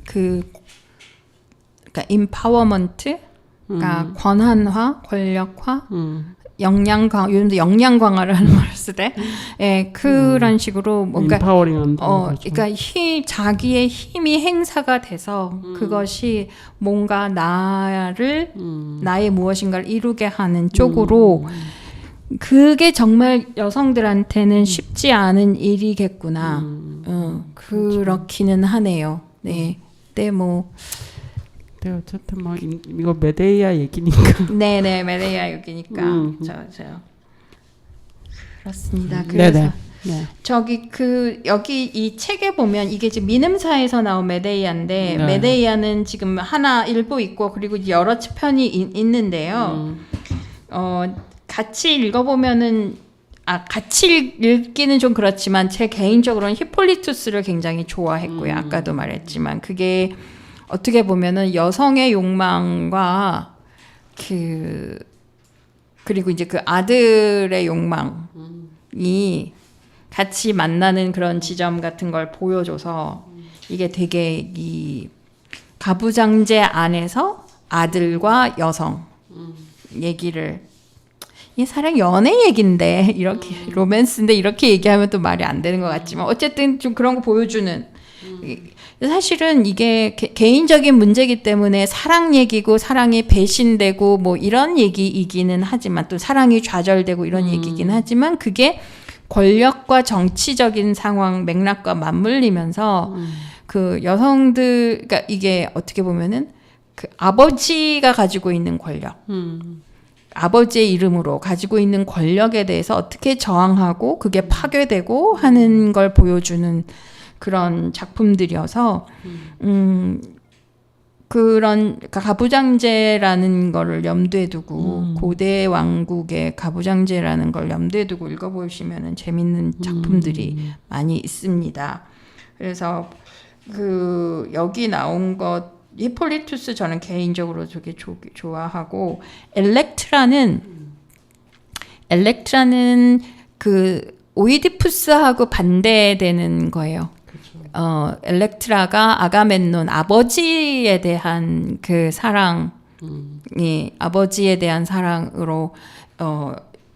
그러니까 empowerment가 권한화, 권력화, 요즘도 역량 강화를 하는 말을 쓰대. 예, 그런 식으로 뭔가 그러니까 자기의 힘이 행사가 돼서 그것이 뭔가 나의 무엇인가를 이루게 하는 쪽으로 그게 정말 여성들한테는 쉽지 않은 일이겠구나. 그렇기는 하네요. 네, 뭐. 네, 어쨌든 뭐 이거 메데이아 얘기니까. 네네, 메데이아 얘기니까. 그렇습니다. 그래서 저기 여기 이 책에 보면 이게 지금 민음사에서 나온 메데이아인데 메데이아는 지금 일부 있고 그리고 여러 편이 있는데요. 같이 읽어보면은 같이 읽기는 좀 그렇지만 제 개인적으로는 히폴리투스를 굉장히 좋아했고요. 아까도 말했지만 그게 어떻게 보면은 여성의 욕망과 그리고 이제 그 아들의 욕망이 같이 만나는 그런 지점 같은 걸 보여줘서 이게 되게 이 가부장제 안에서 아들과 여성 얘기를 이 사랑 연애 얘긴데 이렇게 로맨스인데 이렇게 얘기하면 또 말이 안 되는 것 같지만 어쨌든 좀 그런 거 보여주는 사실은 이게 개인적인 문제이기 때문에 사랑 얘기고 사랑이 배신되고 뭐 이런 얘기이기는 하지만 또 사랑이 좌절되고 이런 얘기이긴 하지만 그게 권력과 정치적인 상황 맥락과 맞물리면서 그 여성들 그러니까 이게 어떻게 보면은 그 아버지가 가지고 있는 권력 아버지의 이름으로 가지고 있는 권력에 대해서 어떻게 저항하고 그게 파괴되고 하는 걸 보여주는 그런 작품들이어서 그런 가부장제라는 거를 염두에 두고 고대 왕국의 가부장제라는 걸 염두에 두고 읽어보시면 재밌는 작품들이 많이 있습니다. 그래서 여기 나온 것 히폴리투스 저는 개인적으로 되게 좋아하고 엘렉트라는 그 오이디푸스하고 반대되는 거예요. 엘렉트라가 아가멤논 아버지에 대한 그 사랑이 아버지에 대한 사랑으로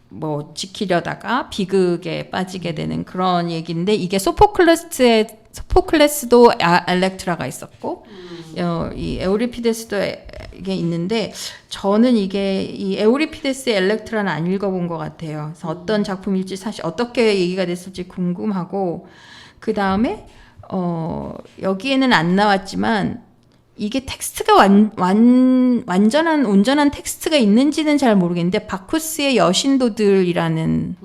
뭐 지키려다가 비극에 빠지게 되는 그런 얘기인데 이게 소포클레스도 엘렉트라가 있었고 이 에우리피데스도 이게 있는데 저는 이게 이 에우리피데스의 엘렉트라는 안 읽어본 것 같아요. 그래서 어떤 작품일지 사실 어떻게 얘기가 됐을지 궁금하고 그 다음에 여기에는 안 나왔지만 이게 텍스트가 온전한 텍스트가 있는지는 잘 모르겠는데 바쿠스의 여신도들이라는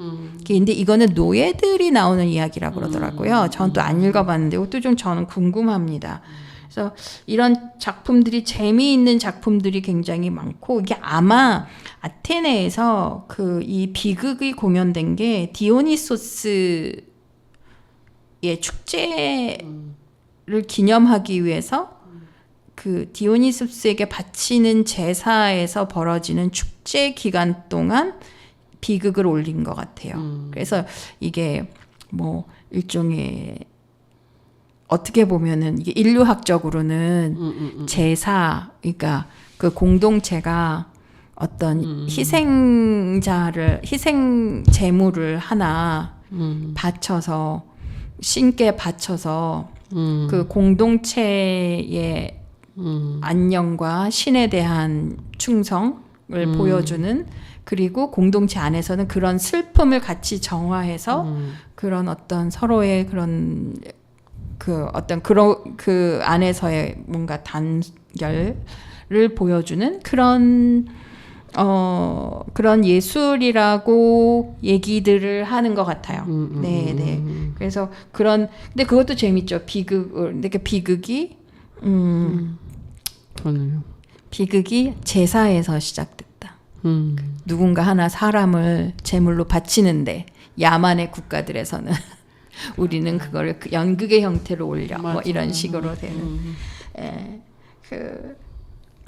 게 있는데 이거는 노예들이 나오는 이야기라고 그러더라고요. 저는 또 안 읽어봤는데 이것도 좀 저는 궁금합니다. 그래서 이런 작품들이 재미있는 작품들이 굉장히 많고 이게 아마 아테네에서 이 비극이 공연된 게 디오니소스의 축제를 기념하기 위해서 그 디오니소스에게 바치는 제사에서 벌어지는 축제 기간 동안 비극을 올린 것 같아요. 그래서 이게 뭐 일종의 어떻게 보면은 이게 인류학적으로는 제사, 그러니까 그 공동체가 어떤 희생 제물을 하나 바쳐서 신께 바쳐서 그 공동체의 안녕과 신에 대한 충성을 보여주는 그리고 공동체 안에서는 그런 슬픔을 같이 정화해서 그런 어떤 서로의 그런 그 안에서의 뭔가 단결을 보여주는 그런 예술이라고 얘기들을 하는 것 같아요. 네. 그래서 근데 그것도 재밌죠. 비극이 비극이 제사에서 시작됐다. 누군가 하나 사람을 제물로 바치는데 야만의 국가들에서는 우리는 그거를 연극의 형태로 올려 뭐 이런 식으로 되는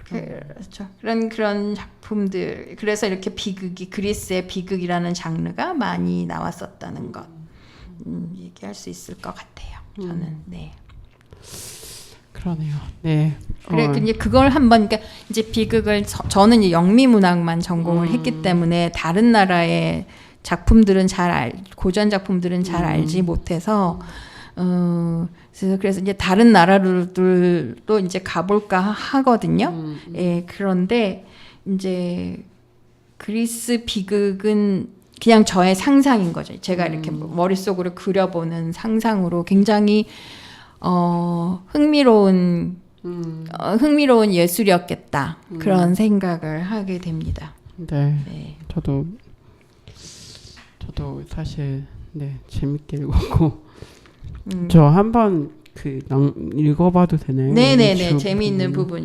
그렇죠. 그런 작품들. 그래서 이렇게 비극이 그리스의 비극이라는 장르가 많이 나왔었다는 것 얘기할 수 있을 것 같아요. 저는 네. 그러네요. 네. 그래 이제 그걸 한번 그러니까 이제 비극을 저는 이제 영미 문학만 전공을 했기 때문에 다른 나라의 작품들은 고전 작품들은 잘 알지 못해서 그래서 이제 다른 나라들도 이제 가볼까 하거든요. 예, 그런데 이제 그리스 비극은 그냥 저의 상상인 거죠. 제가 이렇게 머릿속으로 그려보는 상상으로 굉장히 흥미로운 예술이었겠다. 그런 생각을 하게 됩니다. 네. 네. 저도 사실 네, 재밌게 읽었고 저 한번 읽어봐도 되나요? 네네네. 재미있는 부분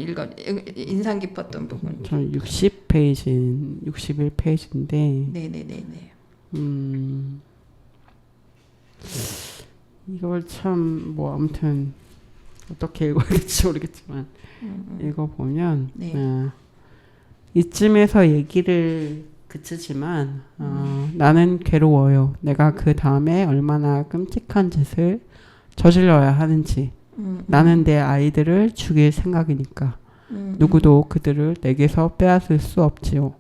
인상 깊었던 부분. 저 61페이지인데. 네네네네. 이걸 참 뭐 아무튼 어떻게 읽어야 될지 모르겠지만 읽어보면 이쯤에서 얘기를 그치지만 나는 괴로워요. 내가 그 다음에 얼마나 끔찍한 짓을 저질러야 하는지. 나는 내 아이들을 죽일 생각이니까. 누구도 그들을 내게서 빼앗을 수 없지요.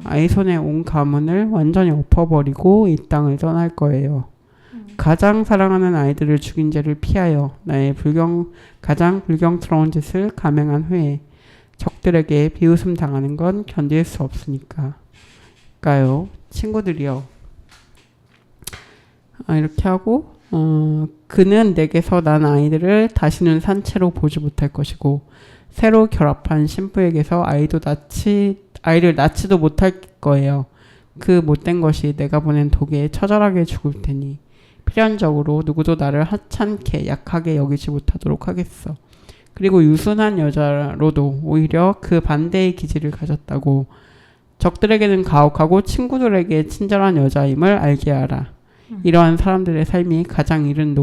아이손의 온 가문을 완전히 엎어버리고 이 땅을 떠날 거예요. 가장 사랑하는 아이들을 죽인 죄를 피하여 나의 가장 불경스러운 짓을 감행한 후에 적들에게 비웃음 당하는 건 견딜 수 없으니까요. 친구들이요. 이렇게 하고 그는 내게서 난 아이들을 다시는 산채로 보지 못할 것이고 새로 결합한 신부에게서 아이를 낳지도 못할 거예요. 그 못된 것이 내가 보낸 독에 처절하게 죽을 테니 필연적으로 누구도 나를 하찮게 약하게 여기지 못하도록 하겠어. 그리고 유순한 여자로도 오히려 그 반대의 기질을 가졌다고. 적들에게는 가혹하고 친구들에게 친절한 여자임을 알게 하라. 이러한 사람들의 삶이 가장 이름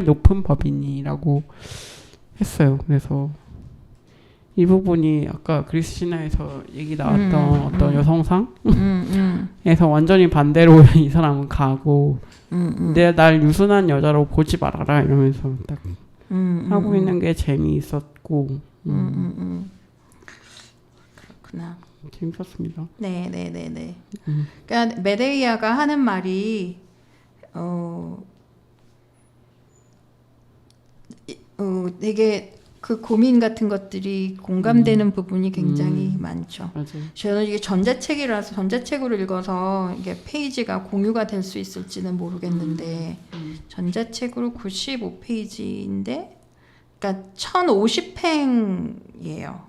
높은 법이니라고 했어요. 그래서 이 부분이 아까 그리스 신화에서 얘기 나왔던 어떤 여성상에서 완전히 반대로 이 사람은 가고 날 유순한 여자로 보지 말아라 이러면서 딱 하고 있는 게 재미있었고 그렇구나. 재밌었습니다. 네네네네. 그러니까 메데이아가 하는 말이 되게 그 고민 같은 것들이 공감되는 부분이 굉장히 많죠. 맞아요. 저는 이게 전자책이라서 전자책으로 읽어서 이게 페이지가 공유가 될 수 있을지는 모르겠는데 전자책으로 95페이지인데 그러니까 1050행이에요.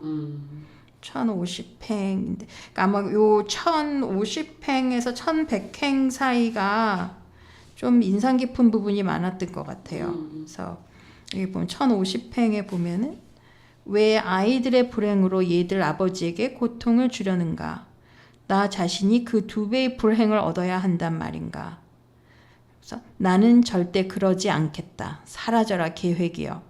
1050행인데 그러니까 아마 요 1050행에서 1100행 사이가 좀 인상 깊은 부분이 많았던 것 같아요. 그래서 여기 보면 1050행에 보면은 왜 아이들의 불행으로 얘들 아버지에게 고통을 주려는가? 나 자신이 그 2배의 불행을 얻어야 한단 말인가? 그래서 나는 절대 그러지 않겠다. 사라져라 계획이여.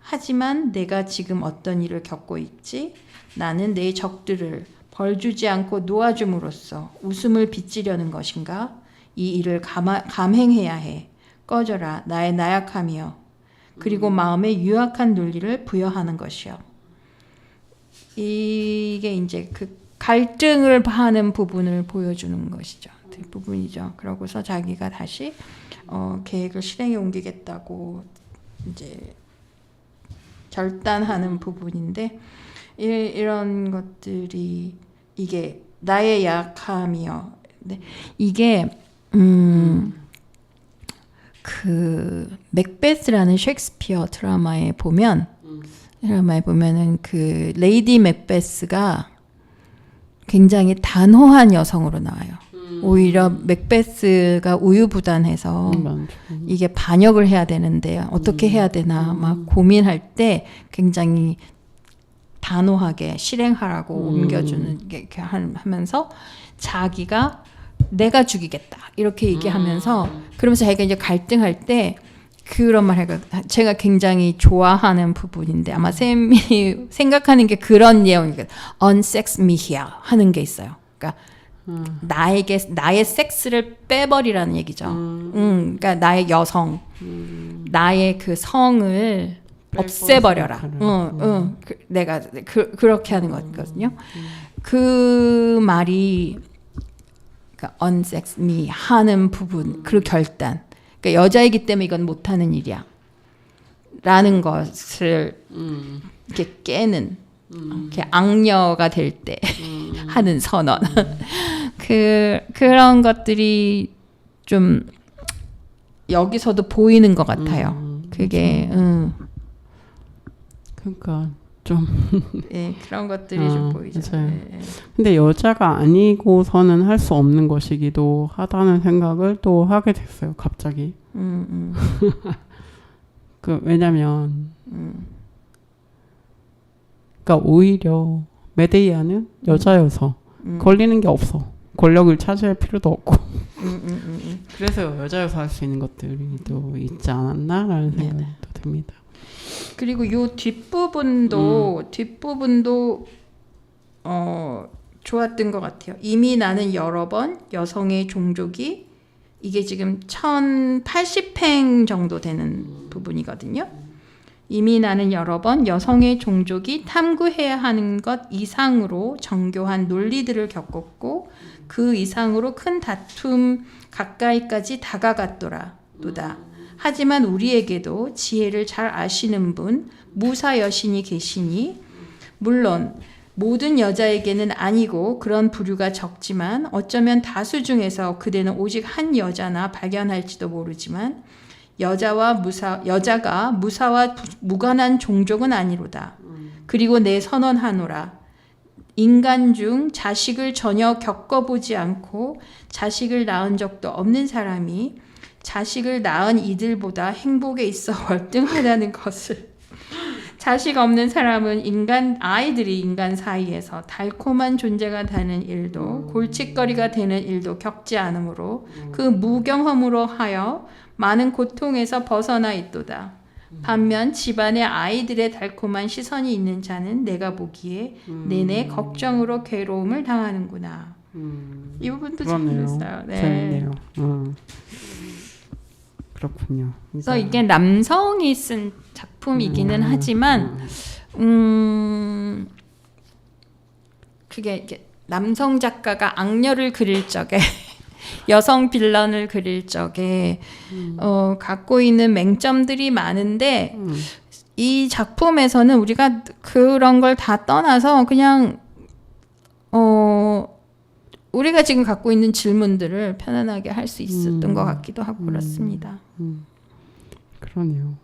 하지만 내가 지금 어떤 일을 겪고 있지? 나는 내 적들을 벌주지 않고 놓아줌으로써 웃음을 빚지려는 것인가? 이 일을 감행해야 해. 꺼져라 나의 나약함이여. 그리고 마음에 유약한 논리를 부여하는 것이요. 이게 이제 그 갈등을 하는 부분을 보여주는 것이죠. 그 부분이죠. 그러고서 자기가 다시 계획을 실행에 옮기겠다고 이제 결단하는 부분인데 이런 것들이 이게 나의 약함이요. 근데 이게 그 맥베스라는 셰익스피어 드라마에 보면은 그 레이디 맥베스가 굉장히 단호한 여성으로 나와요. 오히려 맥베스가 우유부단해서 이게 반역을 해야 되는데 어떻게 해야 되나 막 고민할 때 굉장히 단호하게 실행하라고 옮겨주는 게 하면서 자기가 내가 죽이겠다 이렇게 얘기하면서 그러면서 자기가 이제 갈등할 때 그런 말 해가 제가 굉장히 좋아하는 부분인데 아마 쌤이 생각하는 게 그런 내용이거든요. Unsex me here 하는 게 있어요. 그러니까 나의 섹스를 빼버리라는 얘기죠. 그러니까 나의 여성, 나의 그 성을 없애버려라. 내가 그렇게 하는 거거든요. 그 말이 그러니까 unsex me 하는 부분, 그 결단. 그러니까 여자이기 때문에 이건 못하는 일이야. 라는 것을 이렇게 깨는, 이렇게 악녀가 될 때 하는 선언. 그런 것들이 좀 여기서도 보이는 것 같아요. 그게, 그러니까 좀 예, 그런 것들이 좀 보이죠. 예. 근데 여자가 아니고서는 할 수 없는 것이기도 하다는 생각을 또 하게 됐어요. 갑자기. 왜냐면 그러니까 오히려 메데이아는 여자여서 걸리는 게 없어. 권력을 차지할 필요도 없고. 그래서 여자여서 할 수 있는 것들이 또 있지 않았나라는 생각도 듭니다. 그리고 요 뒷부분도 좋았던 것 같아요. 이미 나는 여러 번 여성의 종족이 이게 지금 1080행 정도 되는 부분이거든요. 이미 나는 여러 번 여성의 종족이 탐구해야 하는 것 이상으로 정교한 논리들을 겪었고 그 이상으로 큰 다툼 가까이까지 다가갔도다. 하지만 우리에게도 지혜를 잘 아시는 분 무사 여신이 계시니 물론 모든 여자에게는 아니고 그런 부류가 적지만 어쩌면 다수 중에서 그대는 오직 한 여자나 발견할지도 모르지만 여자가 무사와 무관한 종족은 아니로다. 그리고 내 선언하노라. 인간 중 자식을 전혀 겪어보지 않고 자식을 낳은 적도 없는 사람이 자식을 낳은 이들보다 행복에 있어 월등하다는 것을 자식 없는 사람은 아이들이 인간 사이에서 달콤한 존재가 되는 일도 골칫거리가 되는 일도 겪지 않으므로 그 무경험으로 하여 많은 고통에서 벗어나 있도다. 반면 집안에 아이들의 달콤한 시선이 있는 자는 내가 보기에 내내 걱정으로 괴로움을 당하는구나. 이 부분도 재밌어요. 네. 재밌네요. 그렇군요. 그래서 이게 남성이 쓴 작품이기는 하지만 그게 이렇게 남성 작가가 악녀를 그릴 적에 여성 빌런을 그릴 적에 갖고 있는 맹점들이 많은데 이 작품에서는 우리가 그런 걸 다 떠나서 그냥 우리가 지금 갖고 있는 질문들을 편안하게 할 수 있었던 것 같기도 하고 그렇습니다. 그러네요.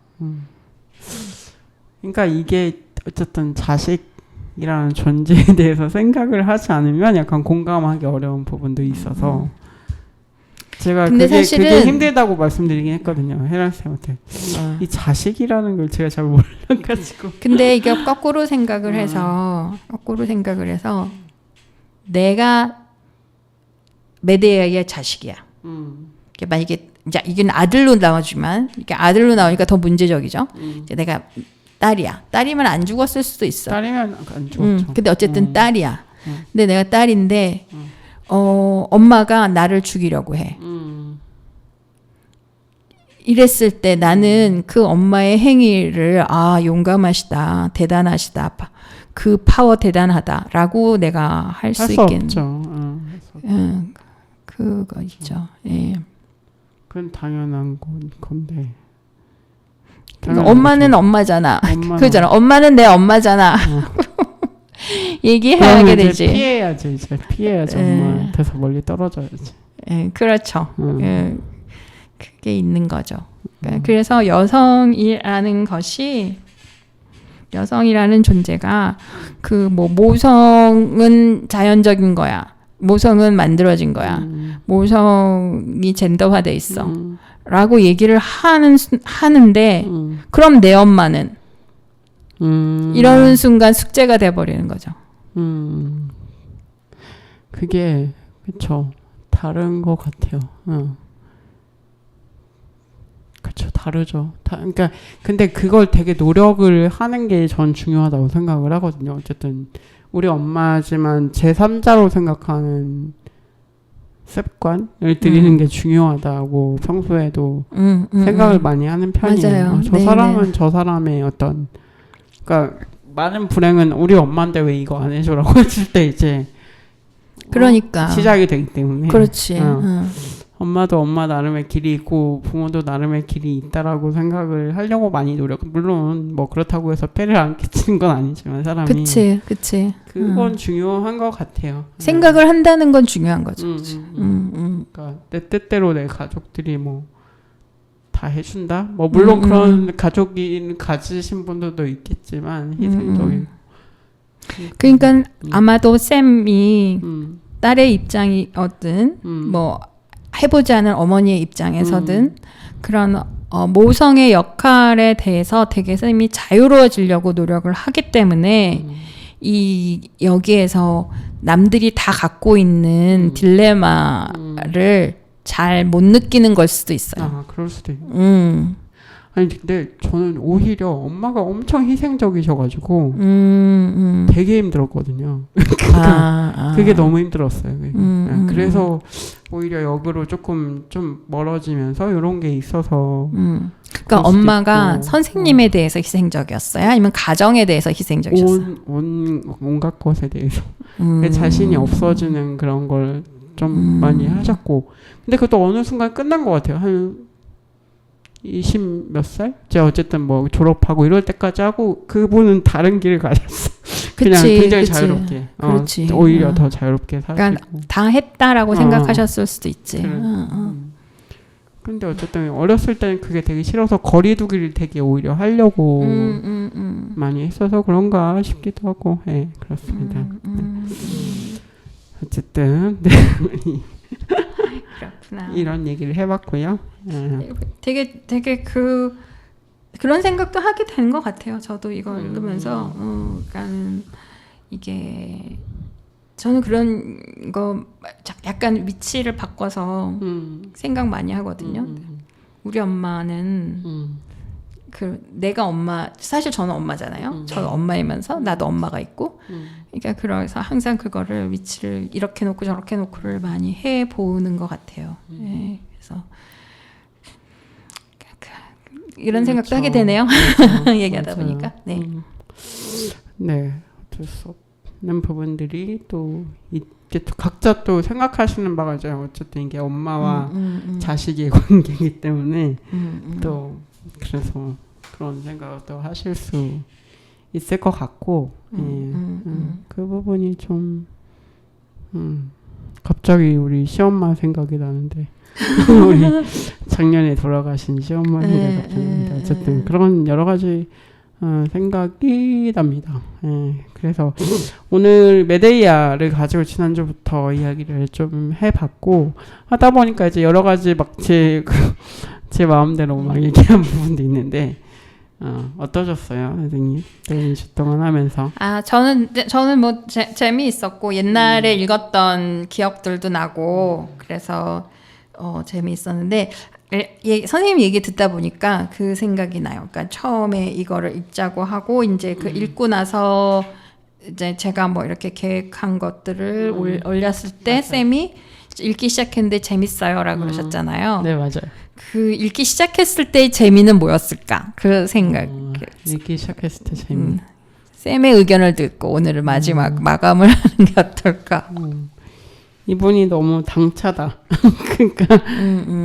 그러니까 이게 어쨌든 자식이라는 존재에 대해서 생각을 하지 않으면 약간 공감하기 어려운 부분도 있어서 제가 그게 힘들다고 말씀드리긴 했거든요. 혜란 쌤한테. 이 자식이라는 걸 제가 잘 몰라가지고. 근데 이게 거꾸로 생각을 해서 내가 메데이아의 자식이야. 만약에 이게 아들로 나오지만 이게 아들로 나오니까 더 문제적이죠. 내가 딸이야. 딸이면 안 죽었을 수도 있어. 딸이면 안 죽었죠. 근데 어쨌든 딸이야. 근데 내가 딸인데 엄마가 나를 죽이려고 해. 이랬을 때 나는 그 엄마의 행위를 용감하시다, 대단하시다, 그 파워 대단하다라고 내가 할 수 있겠죠. 그거 있죠. 예. 그건 당연한 건데. 그러니까 엄마는 엄마잖아. 그잖아. 엄마는 내 엄마잖아. 얘기하게 되지. 피해야지. 엄마한테서 멀리 떨어져야지. 예, 그렇죠. 예, 그게 있는 거죠. 그래서 여성이라는 존재가 모성은 자연적인 거야. 모성은 만들어진 거야. 모성이 젠더화돼 있어. 라고 얘기를 하는데 그럼 내 엄마는 이러는 순간 숙제가 돼버리는 거죠. 그게 그쵸. 다른 것 같아요. 그쵸. 다르죠. 그러니까 근데 그걸 되게 노력을 하는 게 전 중요하다고 생각을 하거든요. 어쨌든 우리 엄마지만 제3자로 생각하는 습관을 들이는 게 중요하다고 평소에도 생각을 많이 하는 편이에요. 맞아요. 저 네네. 사람은 저 사람의 어떤 그러니까 많은 불행은 우리 엄마인데 왜 이거 안 해줘라고 했을 때 이제 그러니까 시작이 되기 때문에 그렇지. 엄마도 엄마 나름의 길이 있고 부모도 나름의 길이 있다라고 생각을 하려고 많이 물론 뭐 그렇다고 해서 폐를 안 끼치는 건 아니지만 사람이 그치. 그건 중요한 것 같아요. 생각을 한다는 건 중요한 거죠. 그러니까 내 뜻대로 내 가족들이 뭐 다 해준다. 뭐 물론 그런 가족이 가지신 분들도 있겠지만 희생적이고. 그러니까 아마도 쌤이 딸의 입장이었든 뭐 해보지 않은 어머니의 입장에서든 그런 모성의 역할에 대해서 되게 쌤이 자유로워지려고 노력을 하기 때문에 이 여기에서 남들이 다 갖고 있는 딜레마를 잘 못 느끼는 걸 수도 있어요. 아, 그럴 수도 있네. 아니 근데 저는 오히려 엄마가 엄청 희생적이셔가지고 되게 힘들었거든요. 그게 너무 힘들었어요. 그래서 오히려 역으로 조금 좀 멀어지면서 이런 게 있어서 그러니까 엄마가 선생님에 대해서 희생적이었어요? 아니면 가정에 대해서 희생적이셨어요? 온갖 것에 대해서 자신이 없어지는 그런 걸 좀 많이 하셨고 근데 그것도 어느 순간 끝난 것 같아요. 한 20 몇 살? 제가 어쨌든 뭐 졸업하고 이럴 때까지 하고 그분은 다른 길을 가셨어. 그냥 굉장히 자유롭게. 그렇지. 오히려 더 자유롭게 사시고. 그러니까 다 했다라고 생각하셨을 수도 있지. 근데 어쨌든 어렸을 때는 그게 되게 싫어서 거리두기를 되게 오히려 하려고 많이 했어서 그런가 싶기도 하고. 네, 그렇습니다. 어쨌든 네. 그렇구나. 이런 얘기를 해봤고요. 되게 그런 생각도 하게 된 것 같아요. 저도 이걸 읽으면서 그러니까는 이게 저는 그런 거 약간 위치를 바꿔서 생각 많이 하거든요. 우리 엄마는 내가 엄마 사실 저는 엄마잖아요. 저는 엄마이면서 나도 엄마가 있고 그러니까 그래서 항상 그거를 위치를 이렇게 놓고 저렇게 놓고를 많이 해 보는 것 같아요. 네, 그래서 이런 생각도 하게 되네요. 얘기하다 보니까. 네. 네, 어쩔 수 없는 부분들이 또 이게 각자 또 생각하시는 바가 있잖아요. 어쨌든 이게 엄마와 자식의 관계이기 때문에 또 그래서 그런 생각을 또 하실 수 있을 것 같고 그 부분이 좀 갑자기 우리 시엄마 생각이 나는데 우리 작년에 돌아가신 시엄마 생각이 갑자기 어쨌든 그런 여러 가지 생각이 납니다. 그래서 오늘 메데이아를 가지고 지난주부터 이야기를 좀 해봤고 하다 보니까 이제 여러 가지 막 제 마음대로 막 얘기한 부분도 있는데 어떠셨어요, 선생님? 네, 2주 동안 하면서. 저는 뭐 재미있었고 옛날에 읽었던 기억들도 나고 그래서 재미있었는데 선생님 얘기 듣다 보니까 그 생각이 나요. 그러니까 처음에 이거를 읽자고 하고 이제 그 읽고 나서 이제 제가 뭐 이렇게 계획한 것들을 올렸을 때 맞아요. 쌤이 읽기 시작했는데 재밌어요라고 그러셨잖아요. 네, 맞아요. 그 읽기 시작했을 때의 재미는 뭐였을까? 그 생각. 읽기 시작했을 때 재미. 쌤의 의견을 듣고 오늘은 마감을 하는 게 어떨까? 이분이 너무 당차다. 그러니까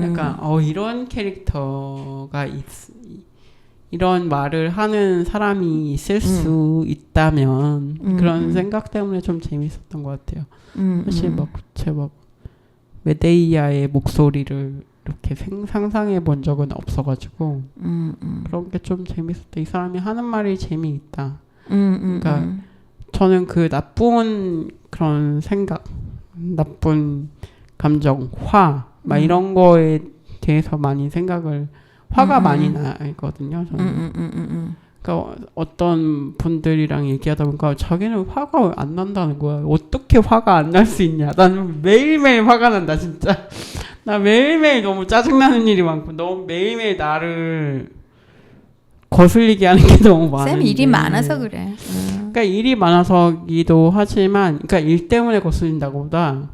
약간 이런 캐릭터가 이런 말을 하는 사람이 있을 수 있다면 그런 생각 때문에 좀 재밌었던 것 같아요. 사실 제가 메데이아의 목소리를 이렇게 상상해 본 적은 없어가지고 그런 게 좀 재밌었다. 이 사람이 하는 말이 재미있다. 그러니까 저는 그 나쁜 그런 생각, 나쁜 감정, 막 이런 거에 대해서 많이 생각을 화가 많이 나거든요. 저는. 그러니까 어떤 분들이랑 얘기하다 보니까 자기는 화가 안 난다는 거야. 어떻게 화가 안 날 수 있냐. 나는 매일매일 화가 난다 진짜. 나 매일매일 너무 짜증나는 일이 많고 너무 매일매일 나를 거슬리게 하는 게 너무 많은데. 쌤 일이 많아서 그래. 그러니까 일이 많아서기도 하지만, 그러니까 일 때문에 거슬린다고보다,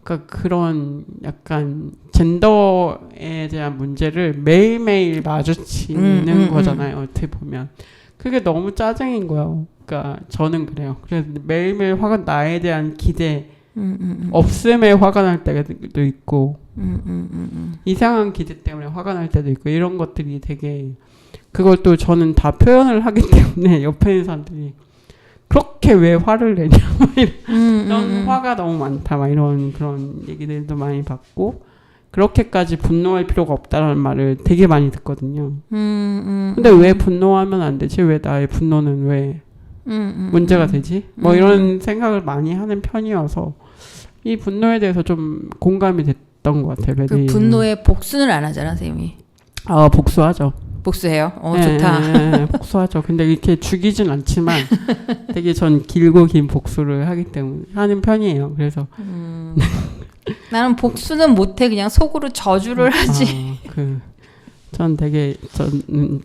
그러니까 그런 약간 젠더에 대한 문제를 매일매일 마주치는 거잖아요. 어떻게 보면 그게 너무 짜증인 거예요. 그러니까 저는 그래요. 그래서 매일매일 화가 나에 대한 기대 없음에 화가 날 때도 있고 이상한 기대 때문에 화가 날 때도 있고 이런 것들이 되게 그걸 또 저는 다 표현을 하기 때문에 옆에 있는 사람들이 그렇게 왜 화를 내냐 이런 화가 너무 많다 막 이런 그런 얘기들도 많이 받고 그렇게까지 분노할 필요가 없다는 말을 되게 많이 듣거든요. 근데 왜 분노하면 안 되지? 왜 나의 분노는 왜 문제가 되지? 뭐 이런 생각을 많이 하는 편이어서 이 분노에 대해서 좀 공감이 됐던 것 같아요. 그 분노의 복수는 안 하잖아, 선생님이. 복수하죠. 복수해요? 좋다. 복수하죠. 근데 이렇게 죽이진 않지만 되게 전 길고 긴 복수를 하기 때문에 하는 편이에요. 그래서 나는 복수는 못해. 그냥 속으로 저주를 하지. 전 되게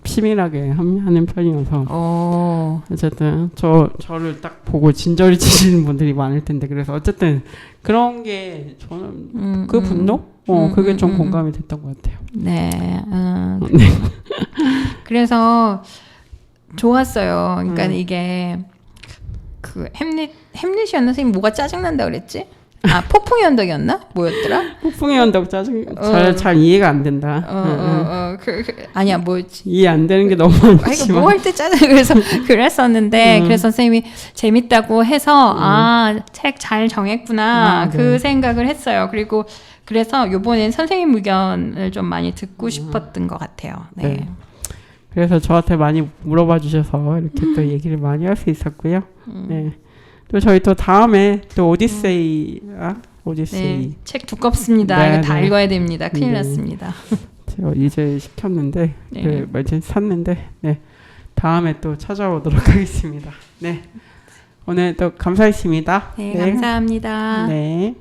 치밀하게 하는 편이어서 어쨌든 저를 딱 보고 진저리 치시는 분들이 많을 텐데 그래서 어쨌든 그런 게 저는 그 분노? 그게 좀 공감이 됐던 것 같아요. 네. 그래서 좋았어요. 그러니까 이게 그 햄릿이었나? 선생님 뭐가 짜증난다 그랬지? 폭풍의 언덕이었나? 뭐였더라? 폭풍의 언덕 잘 이해가 안 된다. 아니야 뭐였지? 이해 안 되는 게 너무 많지만. 뭐 할 때 짜증 그래서 그랬었는데 그래서 선생님이 재밌다고 해서 책 잘 정했구나 그 생각을 했어요. 그리고 그래서 요번엔 선생님 의견을 좀 많이 듣고 싶었던 것 같아요. 네. 그래서 저한테 많이 물어봐 주셔서 이렇게 또 얘기를 많이 할 수 있었고요. 네. 또 저희 또 다음에 또 오디세이. 네, 책 두껍습니다. 이거 다 읽어야 됩니다. 큰일 났습니다. 제가 이제 시켰는데 이제 샀는데 다음에 또 찾아오도록 하겠습니다. 네. 오늘 또 감사했습니다. 네, 감사합니다. 네.